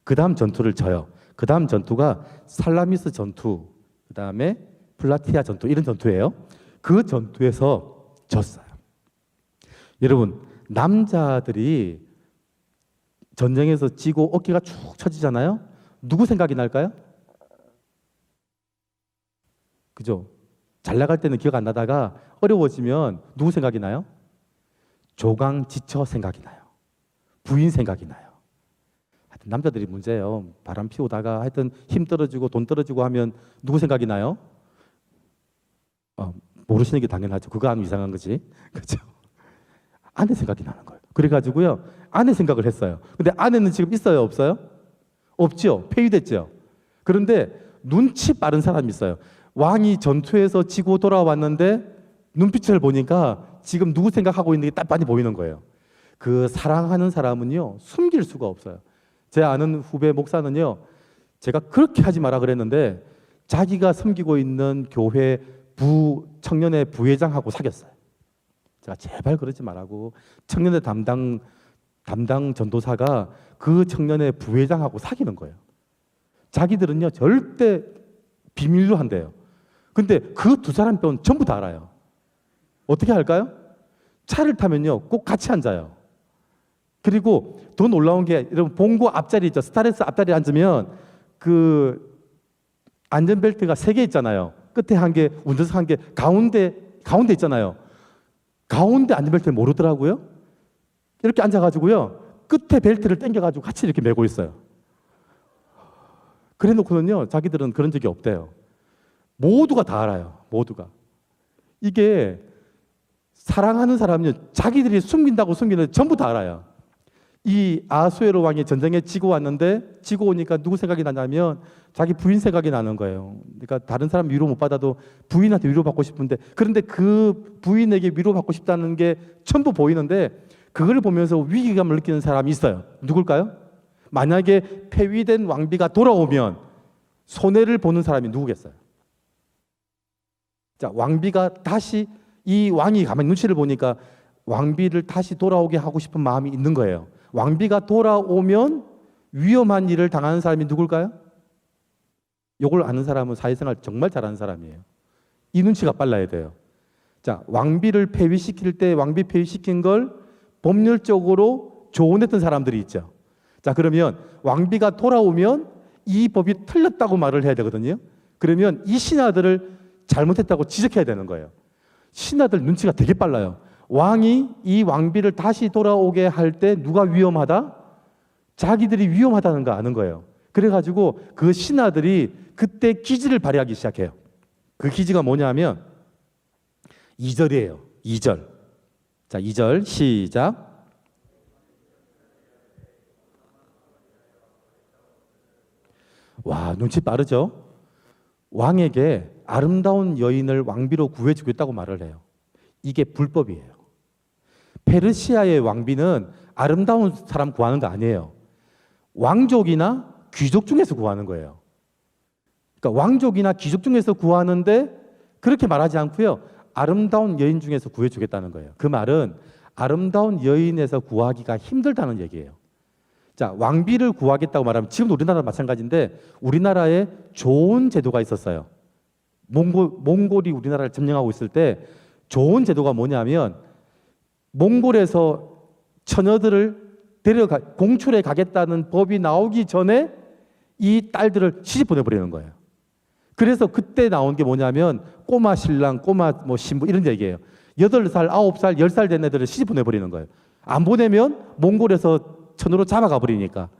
그 다음 전투를 져요. 그 다음 전투가 살라미스 전투, 그 다음에 플라티아 전투 이런 전투예요. 그 전투에서 졌어요. 여러분, 남자들이 전쟁에서 지고 어깨가 축 처지잖아요. 누구 생각이 날까요? 그죠? 잘 나갈 때는 기억 안 나다가 어려워지면 누구 생각이 나요? 조강 지처 생각이 나요. 부인 생각이 나요. 남자들이 문제예요. 바람 피우다가 하여튼 힘 떨어지고 돈 떨어지고 하면 누구 생각이 나요? 모르시는 게 당연하죠. 그거 하면 이상한 거지. 그렇죠? 아내 생각이 나는 거예요. 그래가지고요, 아내 생각을 했어요. 근데 아내는 지금 있어요, 없어요? 없죠. 폐위됐죠. 그런데 눈치 빠른 사람이 있어요. 왕이 전투에서 지고 돌아왔는데 눈빛을 보니까 지금 누구 생각하고 있는 게 딱 많이 보이는 거예요. 그 사랑하는 사람은요, 숨길 수가 없어요. 제 아는 후배 목사는요, 제가 그렇게 하지 마라 그랬는데 자기가 섬기고 있는 교회 청년회 부회장하고 사귀었어요. 제가 제발 그러지 말라고, 청년회 담당 전도사가 그 청년회 부회장하고 사귀는 거예요. 자기들은요 절대 비밀로 한대요. 근데 그 두 사람 빼고는 전부 다 알아요. 어떻게 할까요? 차를 타면요 꼭 같이 앉아요. 그리고 더 놀라운 게, 여러분 봉고 앞자리 있죠, 스타렉스 앞자리에 앉으면 그 안전벨트가 3개 있잖아요. 끝에 1개, 운전석 1개, 가운데 있잖아요. 가운데 안전벨트를 모르더라고요. 이렇게 앉아가지고요 끝에 벨트를 당겨가지고 같이 이렇게 메고 있어요. 그래 놓고는요 자기들은 그런 적이 없대요. 모두가 다 알아요. 모두가. 이게 사랑하는 사람은요 자기들이 숨긴다고 숨기는 전부 다 알아요. 이 아수에로 왕이 전쟁에 지고 왔는데, 지고 오니까 누구 생각이 나냐면 자기 부인 생각이 나는 거예요. 그러니까 다른 사람 위로 못 받아도 부인한테 위로받고 싶은데, 그런데 그 부인에게 위로받고 싶다는 게 전부 보이는데, 그걸 보면서 위기감을 느끼는 사람이 있어요. 누굴까요? 만약에 폐위된 왕비가 돌아오면 손해를 보는 사람이 누구겠어요? 자, 왕비가 다시, 이 왕이 가만히 눈치를 보니까 왕비를 다시 돌아오게 하고 싶은 마음이 있는 거예요. 왕비가 돌아오면 위험한 일을 당하는 사람이 누굴까요? 이걸 아는 사람은 사회생활 정말 잘하는 사람이에요. 이 눈치가 빨라야 돼요. 자, 왕비를 폐위시킬 때 왕비 폐위시킨 걸 법률적으로 조언했던 사람들이 있죠. 자, 그러면 왕비가 돌아오면 이 법이 틀렸다고 말을 해야 되거든요. 그러면 이 신하들을 잘못했다고 지적해야 되는 거예요. 신하들 눈치가 되게 빨라요. 왕이 이 왕비를 다시 돌아오게 할 때 누가 위험하다? 자기들이 위험하다는 거 아는 거예요. 그래가지고 그 신하들이 그때 기지를 발휘하기 시작해요. 그 기지가 뭐냐면 2절이에요. 2절. 자, 2절 시작. 와, 눈치 빠르죠? 왕에게 아름다운 여인을 왕비로 구해주겠다고 말을 해요. 이게 불법이에요. 페르시아의 왕비는 아름다운 사람 구하는 거 아니에요. 왕족이나 귀족 중에서 구하는 거예요. 그러니까 왕족이나 귀족 중에서 구하는데 그렇게 말하지 않고요. 아름다운 여인 중에서 구해주겠다는 거예요. 그 말은 아름다운 여인에서 구하기가 힘들다는 얘기예요. 자, 왕비를 구하겠다고 말하면 지금도 우리나라 마찬가지인데, 우리나라에 좋은 제도가 있었어요. 몽골이 우리나라를 점령하고 있을 때 좋은 제도가 뭐냐면, 몽골에서 처녀들을 공출해 가겠다는 법이 나오기 전에 이 딸들을 시집 보내버리는 거예요. 그래서 그때 나온 게 뭐냐면 꼬마 신랑, 꼬마 신부 이런 얘기예요. 8살, 9살, 10살 된 애들을 시집 보내버리는 거예요. 안 보내면 몽골에서 천으로 잡아가 버리니까.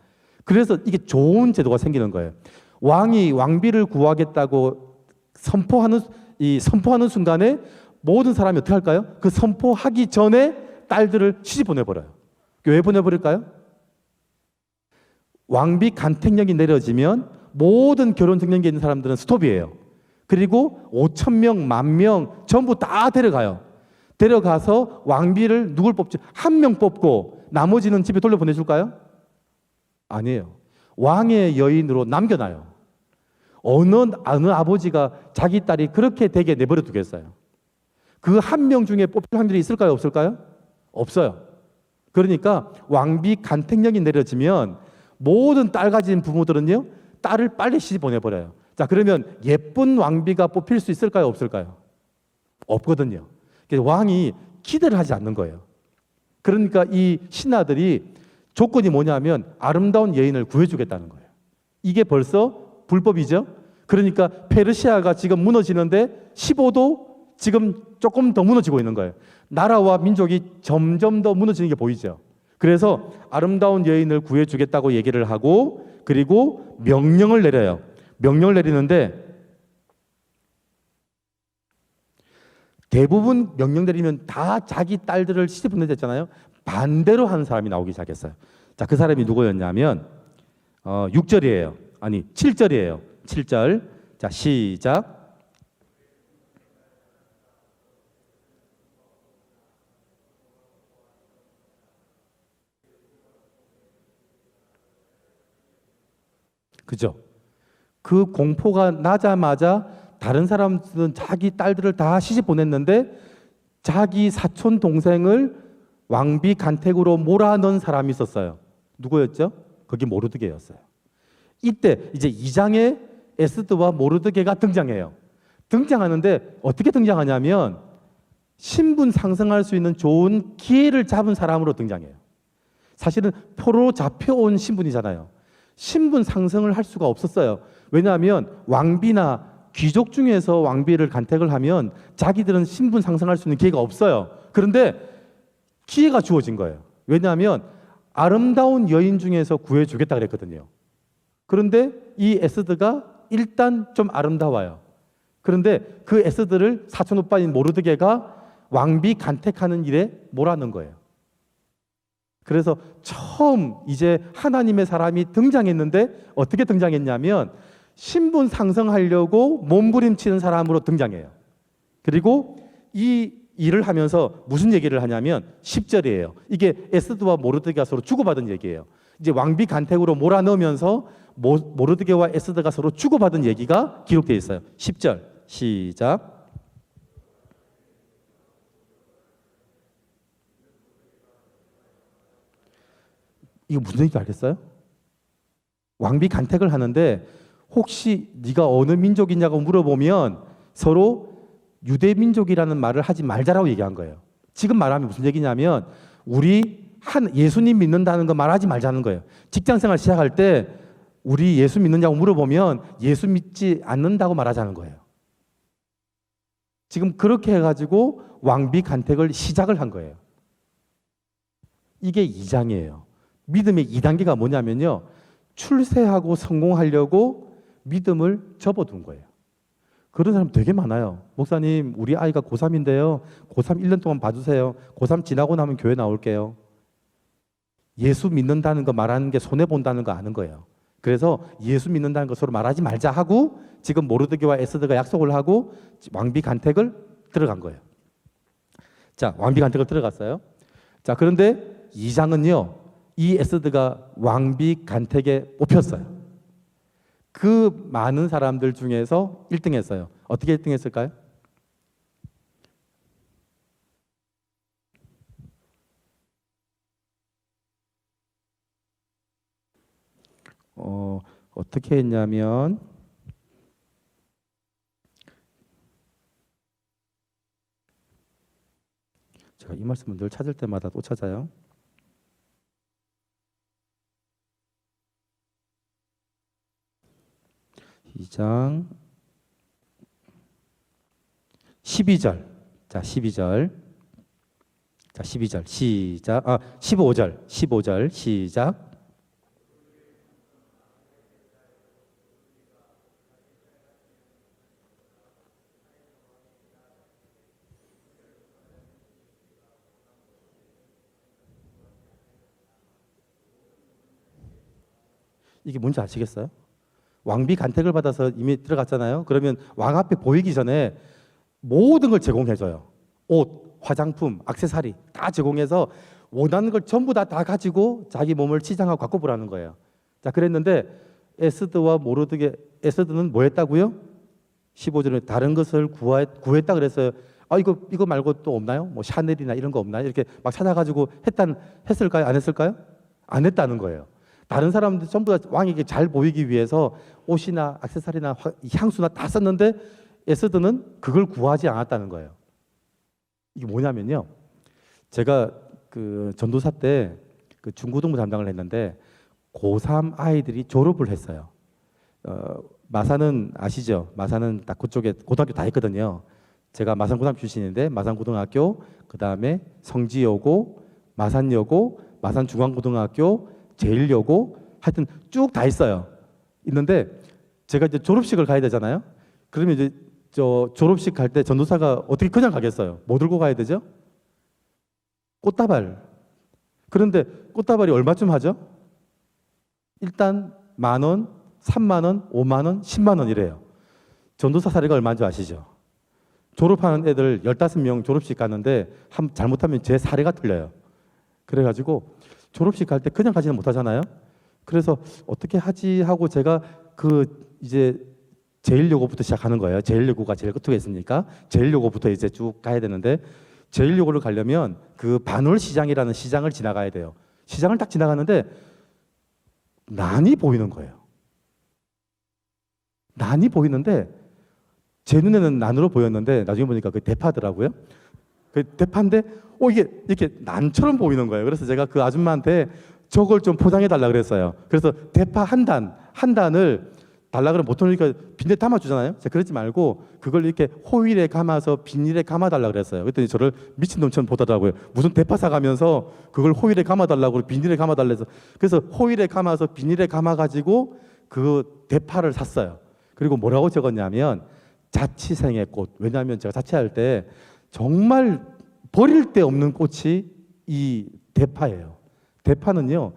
그래서 이게 좋은 제도가 생기는 거예요. 왕이 왕비를 구하겠다고 선포하는 순간에 모든 사람이 어떻게 할까요? 그 선포하기 전에 딸들을 시집 보내버려요. 왜 보내버릴까요? 왕비 간택령이 내려지면 모든 결혼 증명기에 있는 사람들은 스톱이에요. 그리고 5,000명, 10,000명 전부 다 데려가요. 데려가서 왕비를 누굴 뽑죠? 1명 뽑고 나머지는 집에 돌려보내줄까요? 아니에요. 왕의 여인으로 남겨놔요. 어느 아버지가 자기 딸이 그렇게 되게 내버려 두겠어요? 그 1명 중에 뽑힐 확률이 있을까요? 없을까요? 없어요. 그러니까 왕비 간택령이 내려지면 모든 딸 가진 부모들은요, 딸을 빨리 시집 보내버려요. 자, 그러면 예쁜 왕비가 뽑힐 수 있을까요? 없을까요? 없거든요. 그래서 왕이 기대를 하지 않는 거예요. 그러니까 이 신하들이 조건이 뭐냐면 아름다운 여인을 구해주겠다는 거예요. 이게 벌써 불법이죠. 그러니까 페르시아가 지금 무너지는데 15도 지금 조금 더 무너지고 있는 거예요. 나라와 민족이 점점 더 무너지는 게 보이죠. 그래서 아름다운 여인을 구해주겠다고 얘기를 하고 그리고 명령을 내려요. 명령을 내리는데 대부분 명령 내리면 다 자기 딸들을 시집 보내줬잖아요. 반대로 하는 사람이 나오기 시작했어요. 자, 그 사람이 누구였냐면 6절이에요. 아니 7절이에요. 7절. 자, 시작. 그죠? 그 공포가 나자마자 다른 사람들은 자기 딸들을 다 시집 보냈는데 자기 사촌 동생을 왕비 간택으로 몰아넣은 사람이 있었어요. 누구였죠? 그게 모르드게였어요. 이때 이제 2장에 에스더와 모르드게가 등장해요. 등장하는데 어떻게 등장하냐면 신분 상승할 수 있는 좋은 기회를 잡은 사람으로 등장해요. 사실은 표로 잡혀온 신분이잖아요. 신분 상승을 할 수가 없었어요. 왜냐하면 왕비나 귀족 중에서 왕비를 간택을 하면 자기들은 신분 상승할 수 있는 기회가 없어요. 그런데 기회가 주어진 거예요. 왜냐하면 아름다운 여인 중에서 구해주겠다 그랬거든요. 그런데 이 에스더가 일단 좀 아름다워요. 그런데 그 에스더를 사촌 오빠인 모르드게가 왕비 간택하는 일에 몰아넣은 거예요. 그래서 처음 이제 하나님의 사람이 등장했는데 어떻게 등장했냐면 신분 상승하려고 몸부림치는 사람으로 등장해요. 그리고 이 일을 하면서 무슨 얘기를 하냐면 10절이에요. 이게 에스더와 모르드게가 서로 주고받은 얘기예요. 이제 왕비 간택으로 몰아넣으면서 모르드게와 에스더가 서로 주고받은 얘기가 기록되어 있어요. 10절 시작. 이거 무슨 얘기인지 알겠어요? 왕비 간택을 하는데 혹시 네가 어느 민족이냐고 물어보면 서로 유대 민족이라는 말을 하지 말자라고 얘기한 거예요. 지금 말하면 무슨 얘기냐면 우리 예수님 믿는다는 거 말하지 말자는 거예요. 직장생활 시작할 때 우리 예수 믿느냐고 물어보면 예수 믿지 않는다고 말하자는 거예요. 지금 그렇게 해가지고 왕비 간택을 시작을 한 거예요. 이게 2장이에요. 믿음의 2단계가 뭐냐면요. 출세하고 성공하려고 믿음을 접어둔 거예요. 그런 사람 되게 많아요. 목사님, 우리 아이가 고3인데요. 고3 1년 동안 봐주세요. 고3 지나고 나면 교회 나올게요. 예수 믿는다는 거 말하는 게 손해본다는 거 아는 거예요. 그래서 예수 믿는다는 거 서로 말하지 말자 하고 지금 모르드게와 에스더가 약속을 하고 왕비 간택을 들어간 거예요. 자, 왕비 간택을 들어갔어요. 자, 그런데 2장은요. 이 에스더가 왕비 간택에 뽑혔어요. 그 많은 사람들 중에서 1등 했어요. 어떻게 1등 했을까요? 어떻게 했냐면 제가 이 말씀을 늘 찾을 때마다 또 찾아요. 이 장 12절. 자, 12절. 자, 12절. 시작. 15절. 15절. 시작. 이게 뭔지 아시겠어요? 왕비 간택을 받아서 이미 들어갔잖아요. 그러면 왕 앞에 보이기 전에 모든 걸 제공해줘요. 옷, 화장품, 액세서리 다 제공해서 원하는 걸 전부 다 가지고 자기 몸을 치장하고 갖고 보라는 거예요. 자, 그랬는데 에스더와 모르드게, 에스더는 뭐 했다고요? 15절에 다른 것을 구했다 그랬어요. 이거 말고 또 없나요? 뭐 샤넬이나 이런 거 없나요? 이렇게 막 찾아가지고 했을까요? 안 했을까요? 안 했다는 거예요. 다른 사람들 전부 다 왕에게 잘 보이기 위해서 옷이나 액세서리나 향수나 다 썼는데 에스더는 그걸 구하지 않았다는 거예요. 이게 뭐냐면요. 제가 그 전도사 때 그 중고등부 담당을 했는데 고3 아이들이 졸업을 했어요. 마산은 아시죠? 마산은 딱 그쪽에 고등학교 다 했거든요. 제가 마산고등학교 출신인데 마산고등학교, 그 다음에 성지여고, 마산여고, 마산중앙고등학교, 제일여고 하여튼 쭉 다 있어요. 있는데 제가 이제 졸업식을 가야 되잖아요. 그러면 이제 저 졸업식 갈 때 전도사가 어떻게 그냥 가겠어요? 뭐 들고 가야 되죠? 꽃다발. 그런데 꽃다발이 얼마쯤 하죠? 일단 10,000원, 30,000원, 50,000원, 100,000원 이래요. 전도사 사례가 얼마인 줄 아시죠? 졸업하는 애들 15명 졸업식 가는데 잘못하면 제 사례가 틀려요. 그래가지고 졸업식 갈 때 그냥 가지는 못하잖아요. 그래서 어떻게 하지 하고 제가 이제 제일여고부터 시작하는 거예요. 제일여고가 제일 끝에 있으니까 제일여고부터 이제 쭉 가야 되는데 제일여고를 가려면 그 반월시장이라는 시장을 지나가야 돼요. 시장을 딱 지나가는데 난이 보이는 거예요. 난이 보이는데 제 눈에는 난으로 보였는데 나중에 보니까 그 대파더라고요. 그 대파인데 이게 이렇게 난처럼 보이는 거예요. 그래서 제가 그 아줌마한테 저걸 좀 포장해 달라 그랬어요. 그래서 대파 한 단을 달라 그러면 보통 이렇게 비닐에 담아 주잖아요. 제가 그러지 말고 그걸 이렇게 호일에 감아서 비닐에 감아 달라 그랬어요. 그랬더니 저를 미친놈처럼 보더라고요. 무슨 대파 사가면서 그걸 호일에 감아 달라고 비닐에 감아 달라 해서 그래서 호일에 감아서 비닐에 감아 가지고 그 대파를 샀어요. 그리고 뭐라고 적었냐면 자취생의 꽃. 왜냐하면 제가 자취할 때 정말 버릴 데 없는 꽃이 이 대파예요. 대파는요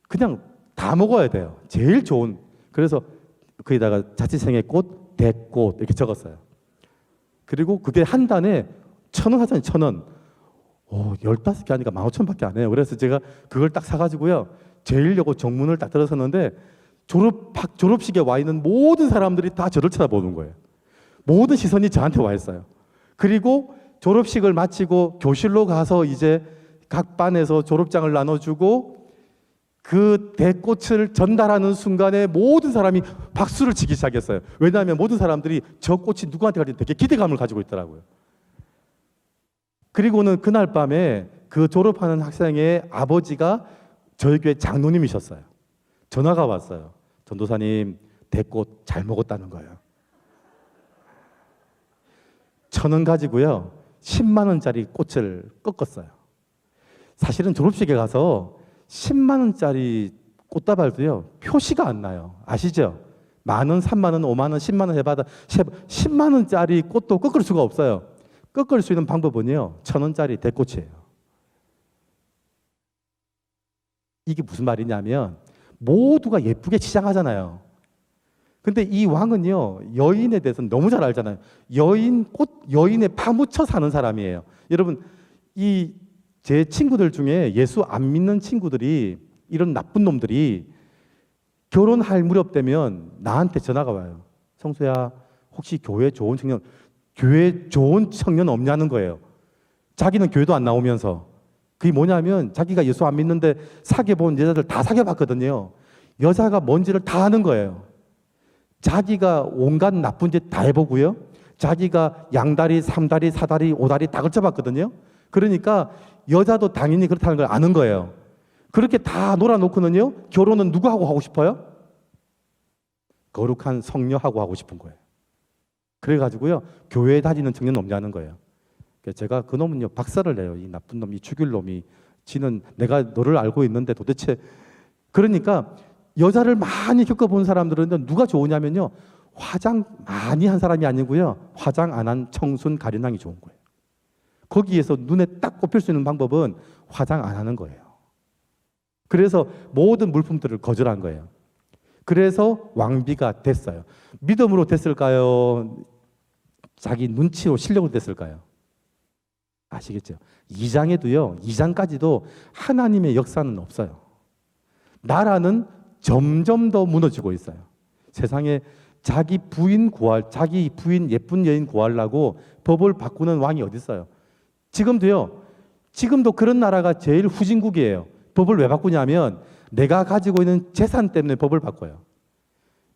그냥 다 먹어야 돼요. 제일 좋은. 그래서 거기다가 자취생의 꽃, 대꽃 이렇게 적었어요. 그리고 그게 한 단에 1,000원 하잖아요. 1,000원. 15개 하니까 15,000원밖에 안 해요. 그래서 제가 그걸 딱 사가지고요 제일여고 정문을 딱 들어섰는데 졸업식에 와 있는 모든 사람들이 다 저를 쳐다보는 거예요. 모든 시선이 저한테 와 있어요. 그리고 졸업식을 마치고 교실로 가서 이제 각 반에서 졸업장을 나눠주고 그 대꽃을 전달하는 순간에 모든 사람이 박수를 치기 시작했어요. 왜냐하면 모든 사람들이 저 꽃이 누구한테 갈지 되게 기대감을 가지고 있더라고요. 그리고는 그날 밤에 그 졸업하는 학생의 아버지가 저희 교회 장로님이셨어요. 전화가 왔어요. 전도사님, 대꽃 잘 먹었다는 거예요. 1,000원 가지고요 10만 원짜리 꽃을 꺾었어요. 사실은 졸업식에 가서 10만 원짜리 꽃다발도요 표시가 안 나요. 아시죠? 10,000원, 30,000원, 50,000원, 10만 원 해봐도 10만 원짜리 꽃도 꺾을 수가 없어요. 꺾을 수 있는 방법은요 1,000원짜리 대꽃이에요. 이게 무슨 말이냐면 모두가 예쁘게 치장하잖아요. 근데 이 왕은요 여인에 대해서는 너무 잘 알잖아요. 여인에 파묻혀 사는 사람이에요. 여러분 제 친구들 중에 예수 안 믿는 친구들이 이런 나쁜 놈들이 결혼할 무렵 되면 나한테 전화가 와요. 성수야 혹시 교회 좋은 청년 없냐는 거예요. 자기는 교회도 안 나오면서. 그게 뭐냐면 자기가 예수 안 믿는데 사귀어본 여자들 다 사귀어봤거든요. 여자가 뭔지를 다 아는 거예요. 자기가 온갖 나쁜 짓 다 해보고요. 자기가 양다리, 삼다리, 사다리, 오다리 다 걸쳐봤거든요. 그러니까 여자도 당연히 그렇다는 걸 아는 거예요. 그렇게 다 놀아놓고는요 결혼은 누구하고 하고 싶어요? 거룩한 성녀하고 하고 싶은 거예요. 그래가지고요 교회에 다니는 청년 없냐는 거예요. 제가 그 놈은요 박살을 내요. 이 나쁜 놈, 이 죽일 놈이. 지는 내가 너를 알고 있는데 도대체. 그러니까 여자를 많이 겪어본 사람들은 누가 좋으냐면요 화장 많이 한 사람이 아니고요 화장 안 한 청순 가련왕이 좋은 거예요. 거기에서 눈에 딱 꼽힐 수 있는 방법은 화장 안 하는 거예요. 그래서 모든 물품들을 거절한 거예요. 그래서 왕비가 됐어요. 믿음으로 됐을까요? 자기 눈치로 실력으로 됐을까요? 아시겠죠? 2장에도요 2장까지도 하나님의 역사는 없어요. 나라는 점점 더 무너지고 있어요. 세상에 자기 부인 예쁜 여인 구하려고 법을 바꾸는 왕이 어디 있어요? 지금도 그런 나라가 제일 후진국이에요. 법을 왜 바꾸냐면 내가 가지고 있는 재산 때문에 법을 바꿔요.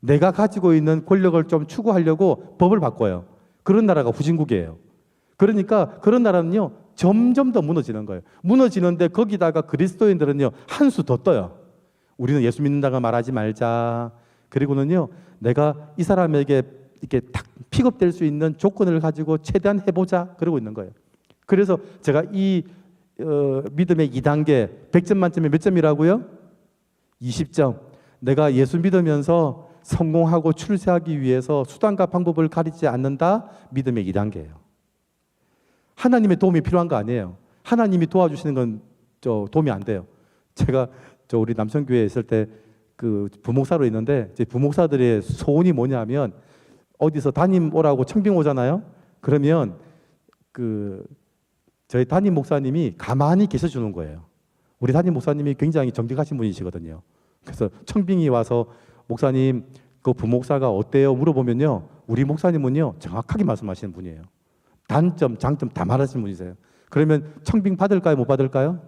내가 가지고 있는 권력을 좀 추구하려고 법을 바꿔요. 그런 나라가 후진국이에요. 그러니까 그런 나라는요 점점 더 무너지는 거예요. 무너지는데 거기다가 그리스도인들은요 한 수 더 떠요. 우리는 예수 믿는다고 말하지 말자. 그리고는요 내가 이 사람에게 이렇게 딱 픽업될 수 있는 조건을 가지고 최대한 해보자 그러고 있는 거예요. 그래서 제가 이 믿음의 2단계 100점 만점에 몇 점이라고요? 20점. 내가 예수 믿으면서 성공하고 출세하기 위해서 수단과 방법을 가리지 않는다. 믿음의 2단계예요. 하나님의 도움이 필요한 거 아니에요. 하나님이 도와주시는 건 도움이 안 돼요. 제가 우리 남천교회에 있을 때 그 부목사로 있는데 이제 부목사들의 소원이 뭐냐면 어디서 담임 오라고 청빙 오잖아요. 그러면 그 저희 담임 목사님이 가만히 계셔 주는 거예요. 우리 담임 목사님이 굉장히 정직하신 분이시거든요. 그래서 청빙이 와서 목사님 그 부목사가 어때요? 물어보면요. 우리 목사님은요. 정확하게 말씀하시는 분이에요. 단점, 장점 다 말하시는 분이세요. 그러면 청빙 받을까요? 못 받을까요?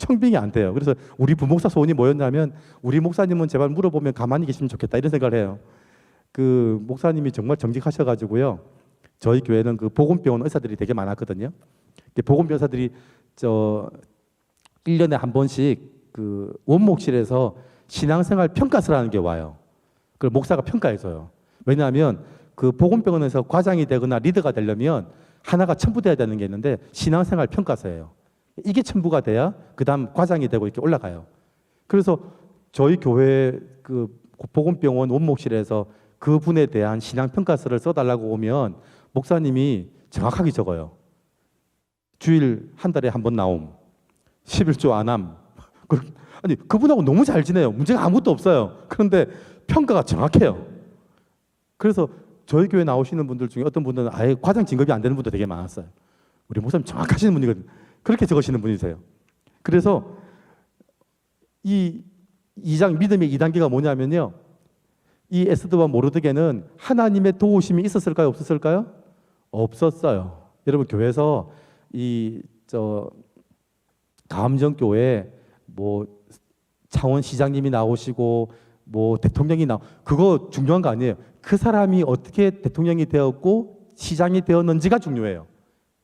청빙이 안 돼요. 그래서 우리 부목사 소원이 뭐였냐면 우리 목사님은 제발 물어보면 가만히 계시면 좋겠다 이런 생각을 해요. 그 목사님이 정말 정직하셔가지고요. 저희 교회는 그 보건병원 의사들이 되게 많았거든요. 보건병원 의사들이 1년에 한 번씩 그 원목실에서 신앙생활 평가서라는 게 와요. 그걸 목사가 평가해줘요. 왜냐하면 그 보건병원에서 과장이 되거나 리더가 되려면 하나가 첨부돼야 되는 게 있는데 신앙생활 평가서예요. 이게 첨부가 돼야 그 다음 과장이 되고 이렇게 올라가요. 그래서 저희 교회 그 보건병원 원목실에서 그분에 대한 신앙평가서를 써달라고 오면 목사님이 정확하게 적어요. 주일 한 달에 한 번 나옴. 11조 안함. 아니 그분하고 너무 잘 지내요. 문제가 아무것도 없어요. 그런데 평가가 정확해요. 그래서 저희 교회 나오시는 분들 중에 어떤 분들은 아예 과장 진급이 안 되는 분도 되게 많았어요. 우리 목사님 정확하시는 분이거든요. 그렇게 적으시는 분이세요. 그래서 이 2장 믿음의 2단계가 뭐냐면요. 이 에스더와 모르드게는 하나님의 도우심이 있었을까요? 없었을까요? 없었어요. 여러분 교회에서 다음정교회 뭐 창원시장님이 나오시고 뭐 대통령이 그거 중요한 거 아니에요. 그 사람이 어떻게 대통령이 되었고 시장이 되었는지가 중요해요.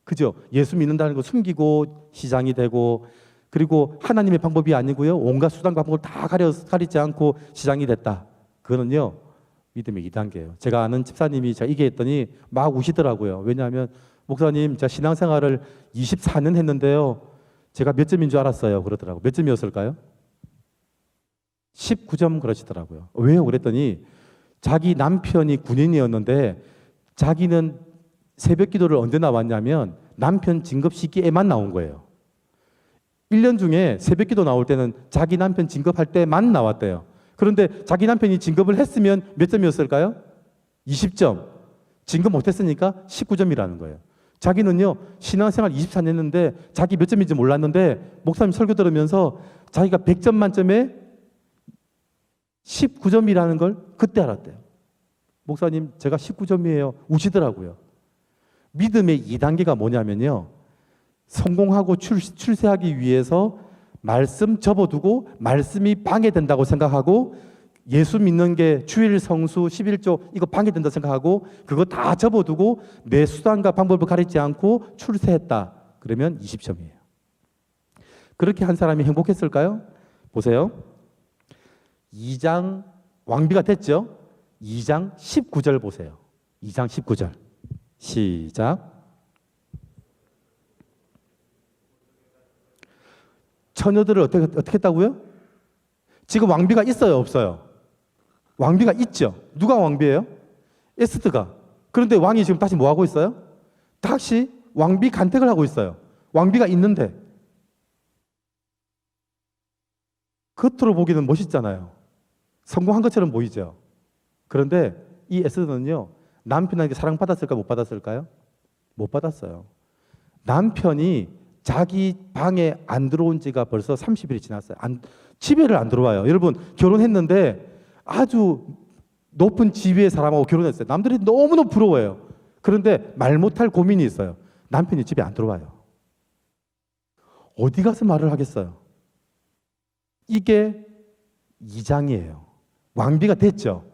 그죠? 예수 믿는다는 거 숨기고 시장이 되고 그리고 하나님의 방법이 아니고요. 온갖 수단과 방법을 다 가리지 않고 시장이 됐다. 그거는요. 믿음의 2단계예요. 제가 아는 집사님이 제가 이게 했더니 막 우시더라고요. 왜냐하면 목사님 제가 신앙생활을 24년 했는데요. 제가 몇 점인 줄 알았어요. 그러더라고요. 몇 점이었을까요? 19점 그러시더라고요. 왜요? 그랬더니 자기 남편이 군인이었는데 자기는 새벽 기도를 언제 나왔냐면 남편 진급 시기에만 나온 거예요. 1년 중에 새벽 기도 나올 때는 자기 남편 진급할 때만 나왔대요. 그런데 자기 남편이 진급을 했으면 몇 점이었을까요? 20점. 진급 못했으니까 19점이라는 거예요. 자기는요 신앙생활 24년 했는데 자기 몇 점인지 몰랐는데 목사님 설교 들으면서 자기가 100점 만점에 19점이라는 걸 그때 알았대요. 목사님 제가 19점이에요. 우시더라고요. 믿음의 2단계가 뭐냐면요. 성공하고 출세하기 위해서 말씀 접어두고 말씀이 방해된다고 생각하고 예수 믿는 게 주일 성수 11조 이거 방해된다 생각하고 그거 다 접어두고 내 수단과 방법을 가리지 않고 출세했다. 그러면 20점이에요. 그렇게 한 사람이 행복했을까요? 보세요. 2장 왕비가 됐죠? 2장 19절 보세요. 2장 19절. 시작. 처녀들을 어떻게 했다고요? 지금 왕비가 있어요, 없어요? 왕비가 있죠. 누가 왕비예요? 에스더가. 그런데 왕이 지금 다시 뭐 하고 있어요? 다시 왕비 간택을 하고 있어요. 왕비가 있는데. 겉으로 보기는 멋있잖아요. 성공한 것처럼 보이죠. 그런데 이 에스더는요. 남편에게 사랑받았을까 못 받았을까요? 못 받았어요. 남편이 자기 방에 안 들어온 지가 벌써 30일이 지났어요. 집에를 안 들어와요. 여러분 결혼했는데 아주 높은 지위의 사람하고 결혼했어요. 남들이 너무너무 부러워요. 그런데 말 못할 고민이 있어요. 남편이 집에 안 들어와요. 어디 가서 말을 하겠어요? 이게 2장이에요. 왕비가 됐죠.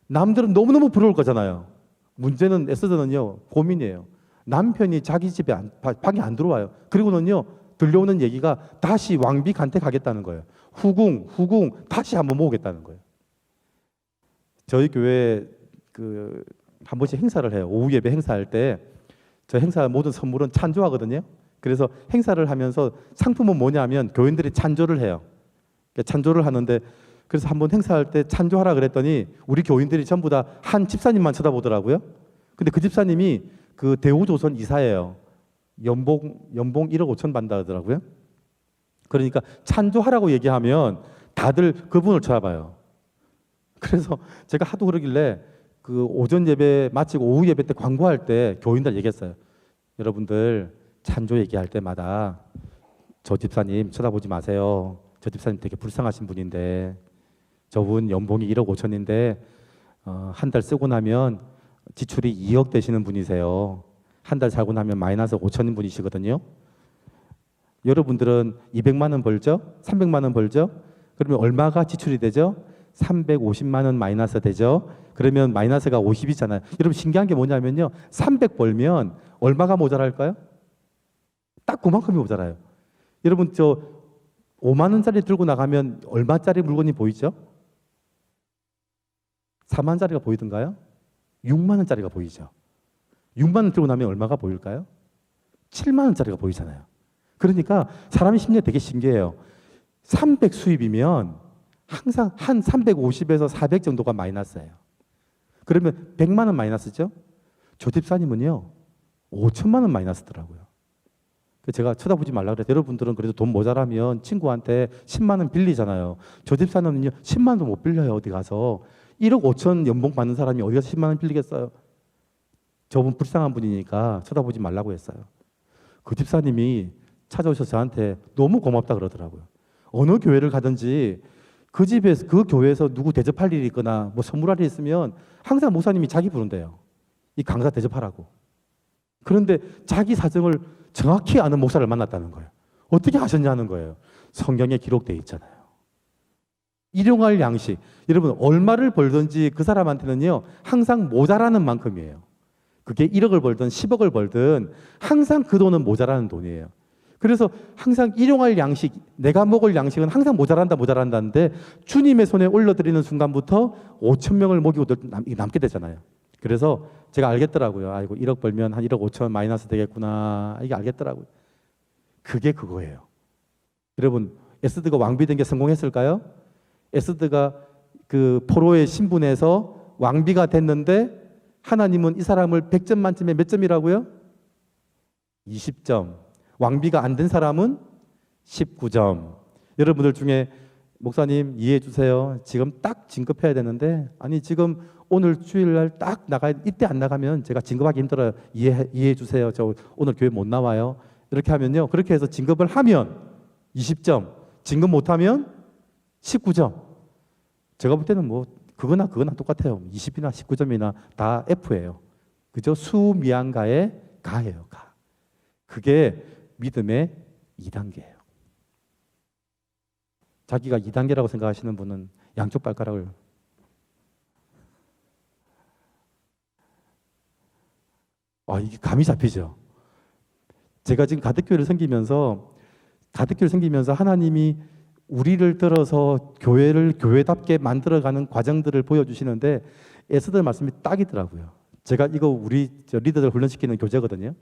남들은 너무너무 부러울 거잖아요. 문제는 에스더는요 고민이에요. 남편이 자기 집에 방에 안 들어와요. 그리고는요 들려오는 얘기가 다시 왕비 간택하겠다는 거예요. 후궁 다시 한번 모으겠다는 거예요. 저희 교회 한 번씩 행사를 해요. 오후 예배 행사할 때 저 행사 모든 선물은 찬조하거든요. 그래서 행사를 하면서 상품은 뭐냐면 교인들이 찬조를 해요. 그러니까 찬조를 하는데 그래서 한번 행사할 때 찬조하라 그랬더니 우리 교인들이 전부 다 한 집사님만 쳐다보더라고요. 근데 그 집사님이 그 대우조선 이사예요. 연봉 1억 5천 받는다 하더라고요. 그러니까 찬조하라고 얘기하면 다들 그분을 쳐다봐요. 그래서 제가 하도 그러길래 그 오전 예배 마치고 오후 예배 때 광고할 때 교인들 얘기했어요. 여러분들 찬조 얘기할 때마다 저 집사님 쳐다보지 마세요. 저 집사님 되게 불쌍하신 분인데 저분 연봉이 1억 5천인데 한 달 쓰고 나면 지출이 2억 되시는 분이세요. 한 달 살고 나면 마이너스 5천인 분이시거든요. 여러분들은 200만 원 벌죠? 300만 원 벌죠? 그러면 얼마가 지출이 되죠? 350만 원 마이너스 되죠? 그러면 마이너스가 50이잖아요. 여러분 신기한 게 뭐냐면요. 300 벌면 얼마가 모자랄까요? 딱 그만큼이 모자라요. 여러분 저 5만 원짜리 들고 나가면 얼마짜리 물건이 보이죠? 4만 원짜리가 보이던가요? 6만 원짜리가 보이죠. 6만 원 들고 나면 얼마가 보일까요? 7만 원짜리가 보이잖아요. 그러니까 사람의 심리가 되게 신기해요. 300 수입이면 항상 한 350에서 400 정도가 마이너스예요. 그러면 100만 원 마이너스죠? 저 집사님은요 5천만 원 마이너스더라고요. 제가 쳐다보지 말라 그래서 여러분들은 그래도 돈 모자라면 친구한테 10만 원 빌리잖아요. 저 집사님은요 10만 원도 못 빌려요. 어디 가서 1억 5천 연봉 받는 사람이 어디 가서 10만 원 빌리겠어요. 저분 불쌍한 분이니까 쳐다보지 말라고 했어요. 그 집사님이 찾아오셔서 저한테 너무 고맙다 그러더라고요. 어느 교회를 가든지 그 집에서 그 교회에서 누구 대접할 일이 있거나 뭐 선물할 일이 있으면 항상 목사님이 자기 부른대요. 이 강사 대접하라고. 그런데 자기 사정을 정확히 아는 목사를 만났다는 거예요. 어떻게 하셨냐는 거예요. 성경에 기록되어 있잖아요. 일용할 양식. 여러분 얼마를 벌든지 그 사람한테는요 항상 모자라는 만큼이에요. 그게 1억을 벌든 10억을 벌든 항상 그 돈은 모자라는 돈이에요. 그래서 항상 일용할 양식, 내가 먹을 양식은 항상 모자란다는데 주님의 손에 올려드리는 순간부터 5천 명을 먹이고 남게 되잖아요. 그래서 제가 알겠더라고요. 아이고 1억 벌면 한 1억 5천 마이너스 되겠구나. 이게 알겠더라고요. 그게 그거예요. 여러분 에스더가 왕비 된 게 성공했을까요? 에스더가 그 포로의 신분에서 왕비가 됐는데 하나님은 이 사람을 100점 만점에 몇 점이라고요? 20점. 왕비가 안 된 사람은 19점. 여러분들 중에 목사님 이해해 주세요. 지금 딱 진급해야 되는데 아니 지금 오늘 주일날 딱 나가야 이때 안 나가면 제가 진급하기 힘들어요. 이해해 주세요. 저 오늘 교회 못 나와요. 이렇게 하면요. 그렇게 해서 진급을 하면 20점. 진급 못하면 19점. 제가 볼 때는 뭐 그거나 똑같아요. 20이나 19점이나 다 F예요. 그죠? 수미양가의 가예요. 가. 그게 믿음의 2단계예요. 자기가 2단계라고 생각하시는 분은 양쪽 발가락을 이게 감이 잡히죠. 제가 지금 가덕교회를 섬기면서 하나님이 우리를 들어서 교회를 교회답게 만들어가는 과정들을 보여주시는데 에스더 말씀이 딱이더라고요. 제가 이거 우리 리더들 훈련시키는 교재거든요.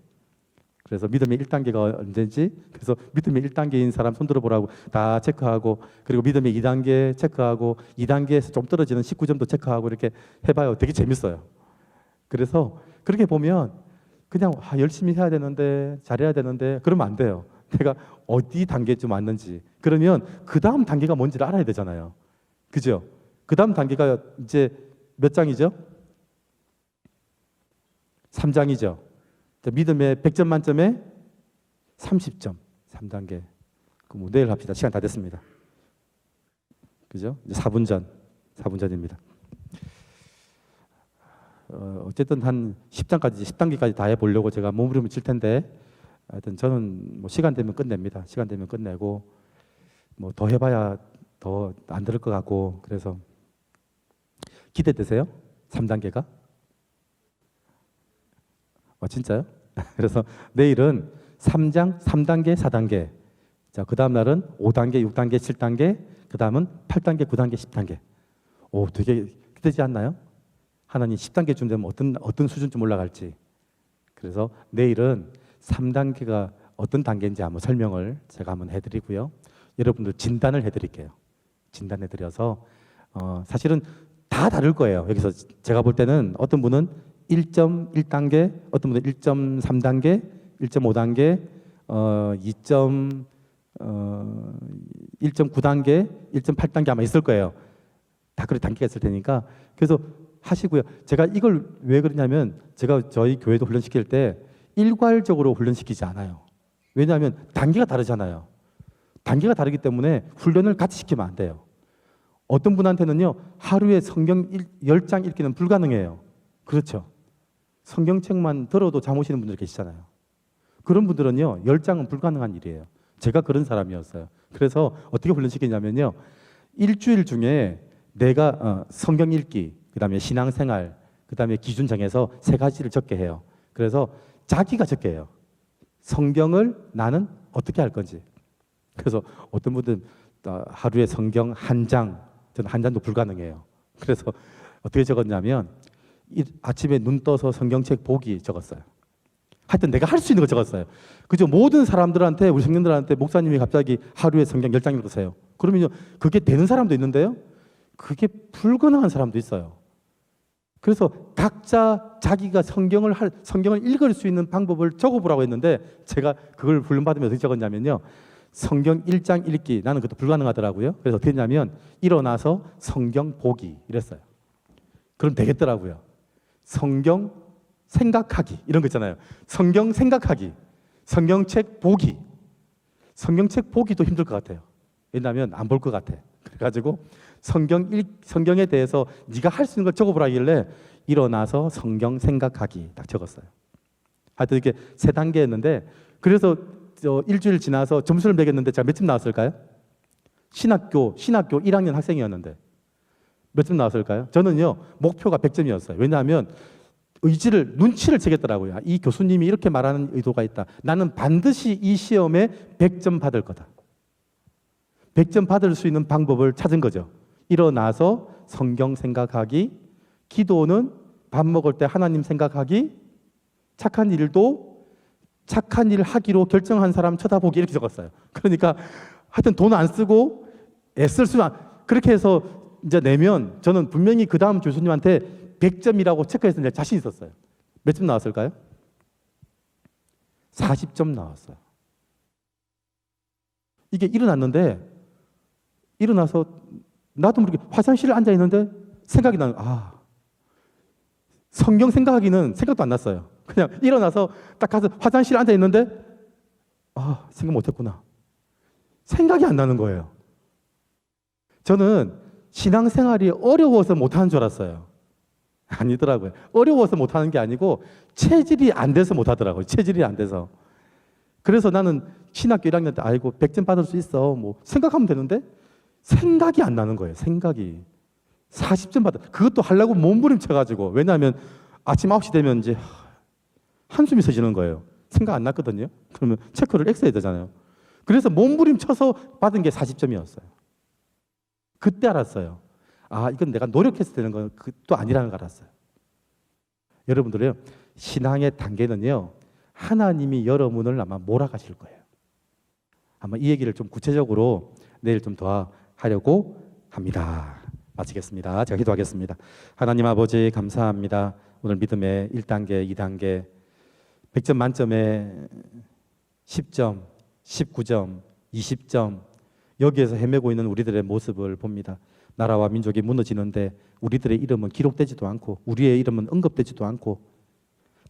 그래서 믿음의 1단계가 언제인지 그래서 믿음의 1단계인 사람 손들어 보라고 다 체크하고 그리고 믿음의 2단계 체크하고 2단계에서 좀 떨어지는 19점도 체크하고 이렇게 해봐요. 되게 재밌어요. 그래서 그렇게 보면 그냥 열심히 해야 되는데 잘해야 되는데 그러면 안 돼요. 내가 어디 단계쯤 왔는지 그러면 그 다음 단계가 뭔지를 알아야 되잖아요. 그죠? 그 다음 단계가 이제 몇 장이죠? 3장이죠. 믿음의 100점 만점에 30점 3단계. 뭐 내일 합시다. 시간 다 됐습니다. 그죠? 이제 4분전입니다. 어쨌든 한 10단계까지 다 해보려고 제가 몸부림을 칠 텐데 하여튼 저는 뭐 시간 되면 끝냅니다. 시간 되면 끝내고 뭐 더 해봐야 더 안 들을 것 같고 그래서 기대되세요? 3단계가? 진짜요? 그래서 내일은 3장, 3단계, 4단계. 자, 그 다음 날은 5단계, 6단계, 7단계, 그 다음은 8단계, 9단계, 10단계. 오, 되게 기대되지 않나요? 하나님 10단계쯤 되면 어떤 수준쯤 올라갈지. 그래서 내일은 3단계가 어떤 단계인지 한번 설명을 제가 한번 해드리고요. 여러분들 진단을 해드릴게요. 진단해드려서 사실은 다 다를 거예요. 여기서 제가 볼 때는 어떤 분은 1.1단계, 어떤 분은 1.3단계, 1.5단계, 1.9단계, 1.8단계 아마 있을 거예요. 다 그런 단계가 있을 테니까. 그래서 하시고요. 제가 이걸 왜 그러냐면 제가 저희 교회도 훈련시킬 때 일괄적으로 훈련시키지 않아요. 왜냐하면 단계가 다르잖아요. 단계가 다르기 때문에 훈련을 같이 시키면 안 돼요. 어떤 분한테는요, 하루에 성경 10장 읽기는 불가능해요. 그렇죠. 성경책만 들어도 잠 오시는 분들 계시잖아요. 그런 분들은요, 10장은 불가능한 일이에요. 제가 그런 사람이었어요. 그래서 어떻게 훈련시키냐면요, 일주일 중에 내가 성경 읽기, 그 다음에 신앙생활, 그 다음에 기준 정해서 3가지를 적게 해요. 그래서 자기가 적게 해요. 성경을 나는 어떻게 할 건지. 그래서 어떤 분들은 하루에 성경 1장, 저는 1장도 불가능해요. 그래서 어떻게 적었냐면 아침에 눈 떠서 성경책 보기 적었어요. 하여튼 내가 할 수 있는 거 적었어요. 그죠? 모든 사람들한테, 우리 성령들한테 목사님이 갑자기 하루에 성경 10장 읽으세요. 그러면요, 그게 되는 사람도 있는데요, 그게 불가능한 사람도 있어요. 그래서 각자 자기가 성경을 읽을 수 있는 방법을 적어보라고 했는데 제가 그걸 훈련받으면 어떻게 적었냐면요, 성경 1장 읽기, 나는 그것도 불가능하더라고요. 그래서 어떻게 했냐면 일어나서 성경 보기 이랬어요. 그럼 되겠더라고요. 성경 생각하기 이런 거 있잖아요. 성경 생각하기, 성경책 보기. 성경책 보기도 힘들 것 같아요. 왜냐하면 안 볼 것 같아. 그래가지고 성경에 대해서 네가 할 수 있는 걸 적어보라 하길래 일어나서 성경 생각하기 딱 적었어요. 하여튼 이렇게 3단계였는데, 그래서 일주일 지나서 점수를 매겼는데 제가 몇 점 나왔을까요? 신학교 1학년 학생이었는데 몇 점 나왔을까요? 저는요, 목표가 100점이었어요. 왜냐하면 눈치를 채겠더라고요. 이 교수님이 이렇게 말하는 의도가 있다. 나는 반드시 이 시험에 100점 받을 거다. 100점 받을 수 있는 방법을 찾은 거죠. 일어나서 성경 생각하기, 기도는 밥 먹을 때 하나님 생각하기, 착한 일 하기로 결정한 사람 쳐다보기, 이렇게 적었어요. 그러니까 하여튼 돈 안 쓰고 애쓸 수만, 그렇게 해서 이제 내면 저는 분명히 그 다음 교수님한테 100점이라고 체크해서 내가 자신 있었어요. 몇 점 나왔을까요? 40점 나왔어요. 이게 일어나서 나도 모르게 화장실에 앉아 있는데 생각이 나는, 성경 생각하기는 생각도 안 났어요. 그냥 일어나서 딱 가서 화장실에 앉아 있는데 생각 못했구나. 생각이 안 나는 거예요. 저는 신앙생활이 어려워서 못하는 줄 알았어요. 아니더라고요. 어려워서 못하는 게 아니고 체질이 안 돼서 못하더라고요. 체질이 안 돼서. 그래서 나는 신학교 1학년 때 100점 받을 수 있어, 뭐 생각하면 되는데 생각이 안 나는 거예요. 생각이. 40점 받아. 그것도 하려고 몸부림쳐가지고. 왜냐하면 아침 9시 되면 이제 한숨이 서지는 거예요. 생각 안 났거든요. 그러면 체크를 X 해야 되잖아요. 그래서 몸부림쳐서 받은 게 40점이었어요. 그때 알았어요. 이건 내가 노력해서 되는 건 그것도 아니라는 걸 알았어요. 여러분들요, 신앙의 단계는요, 하나님이 여러분을 아마 몰아가실 거예요. 아마 이 얘기를 좀 구체적으로 내일 좀 더 하려고 합니다. 마치겠습니다. 제가 기도하겠습니다. 하나님 아버지, 감사합니다. 오늘 믿음의 1단계, 2단계, 100점 만점에 10점, 19점, 20점, 여기에서 헤매고 있는 우리들의 모습을 봅니다. 나라와 민족이 무너지는데 우리들의 이름은 기록되지도 않고, 우리의 이름은 언급되지도 않고,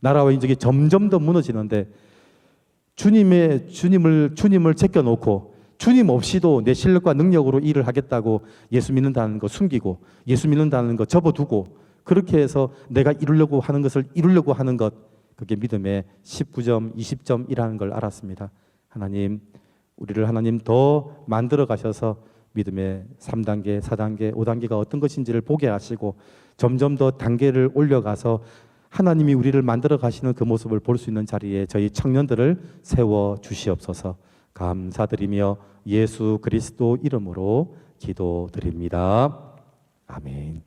나라와 민족이 점점 더 무너지는데 주님을 제껴놓고 주님 없이도 내 실력과 능력으로 일을 하겠다고 예수 믿는다는 거 숨기고, 예수 믿는다는 거 접어두고, 그렇게 해서 내가 이루려고 하는 것을 이루려고 하는 것, 그게 믿음의 19점, 20점이라는 걸 알았습니다. 하나님, 우리를 하나님 더 만들어 가셔서 믿음의 3단계, 4단계, 5단계가 어떤 것인지를 보게 하시고 점점 더 단계를 올려가서 하나님이 우리를 만들어 가시는 그 모습을 볼 수 있는 자리에 저희 청년들을 세워 주시옵소서. 감사드리며 예수 그리스도 이름으로 기도드립니다. 아멘.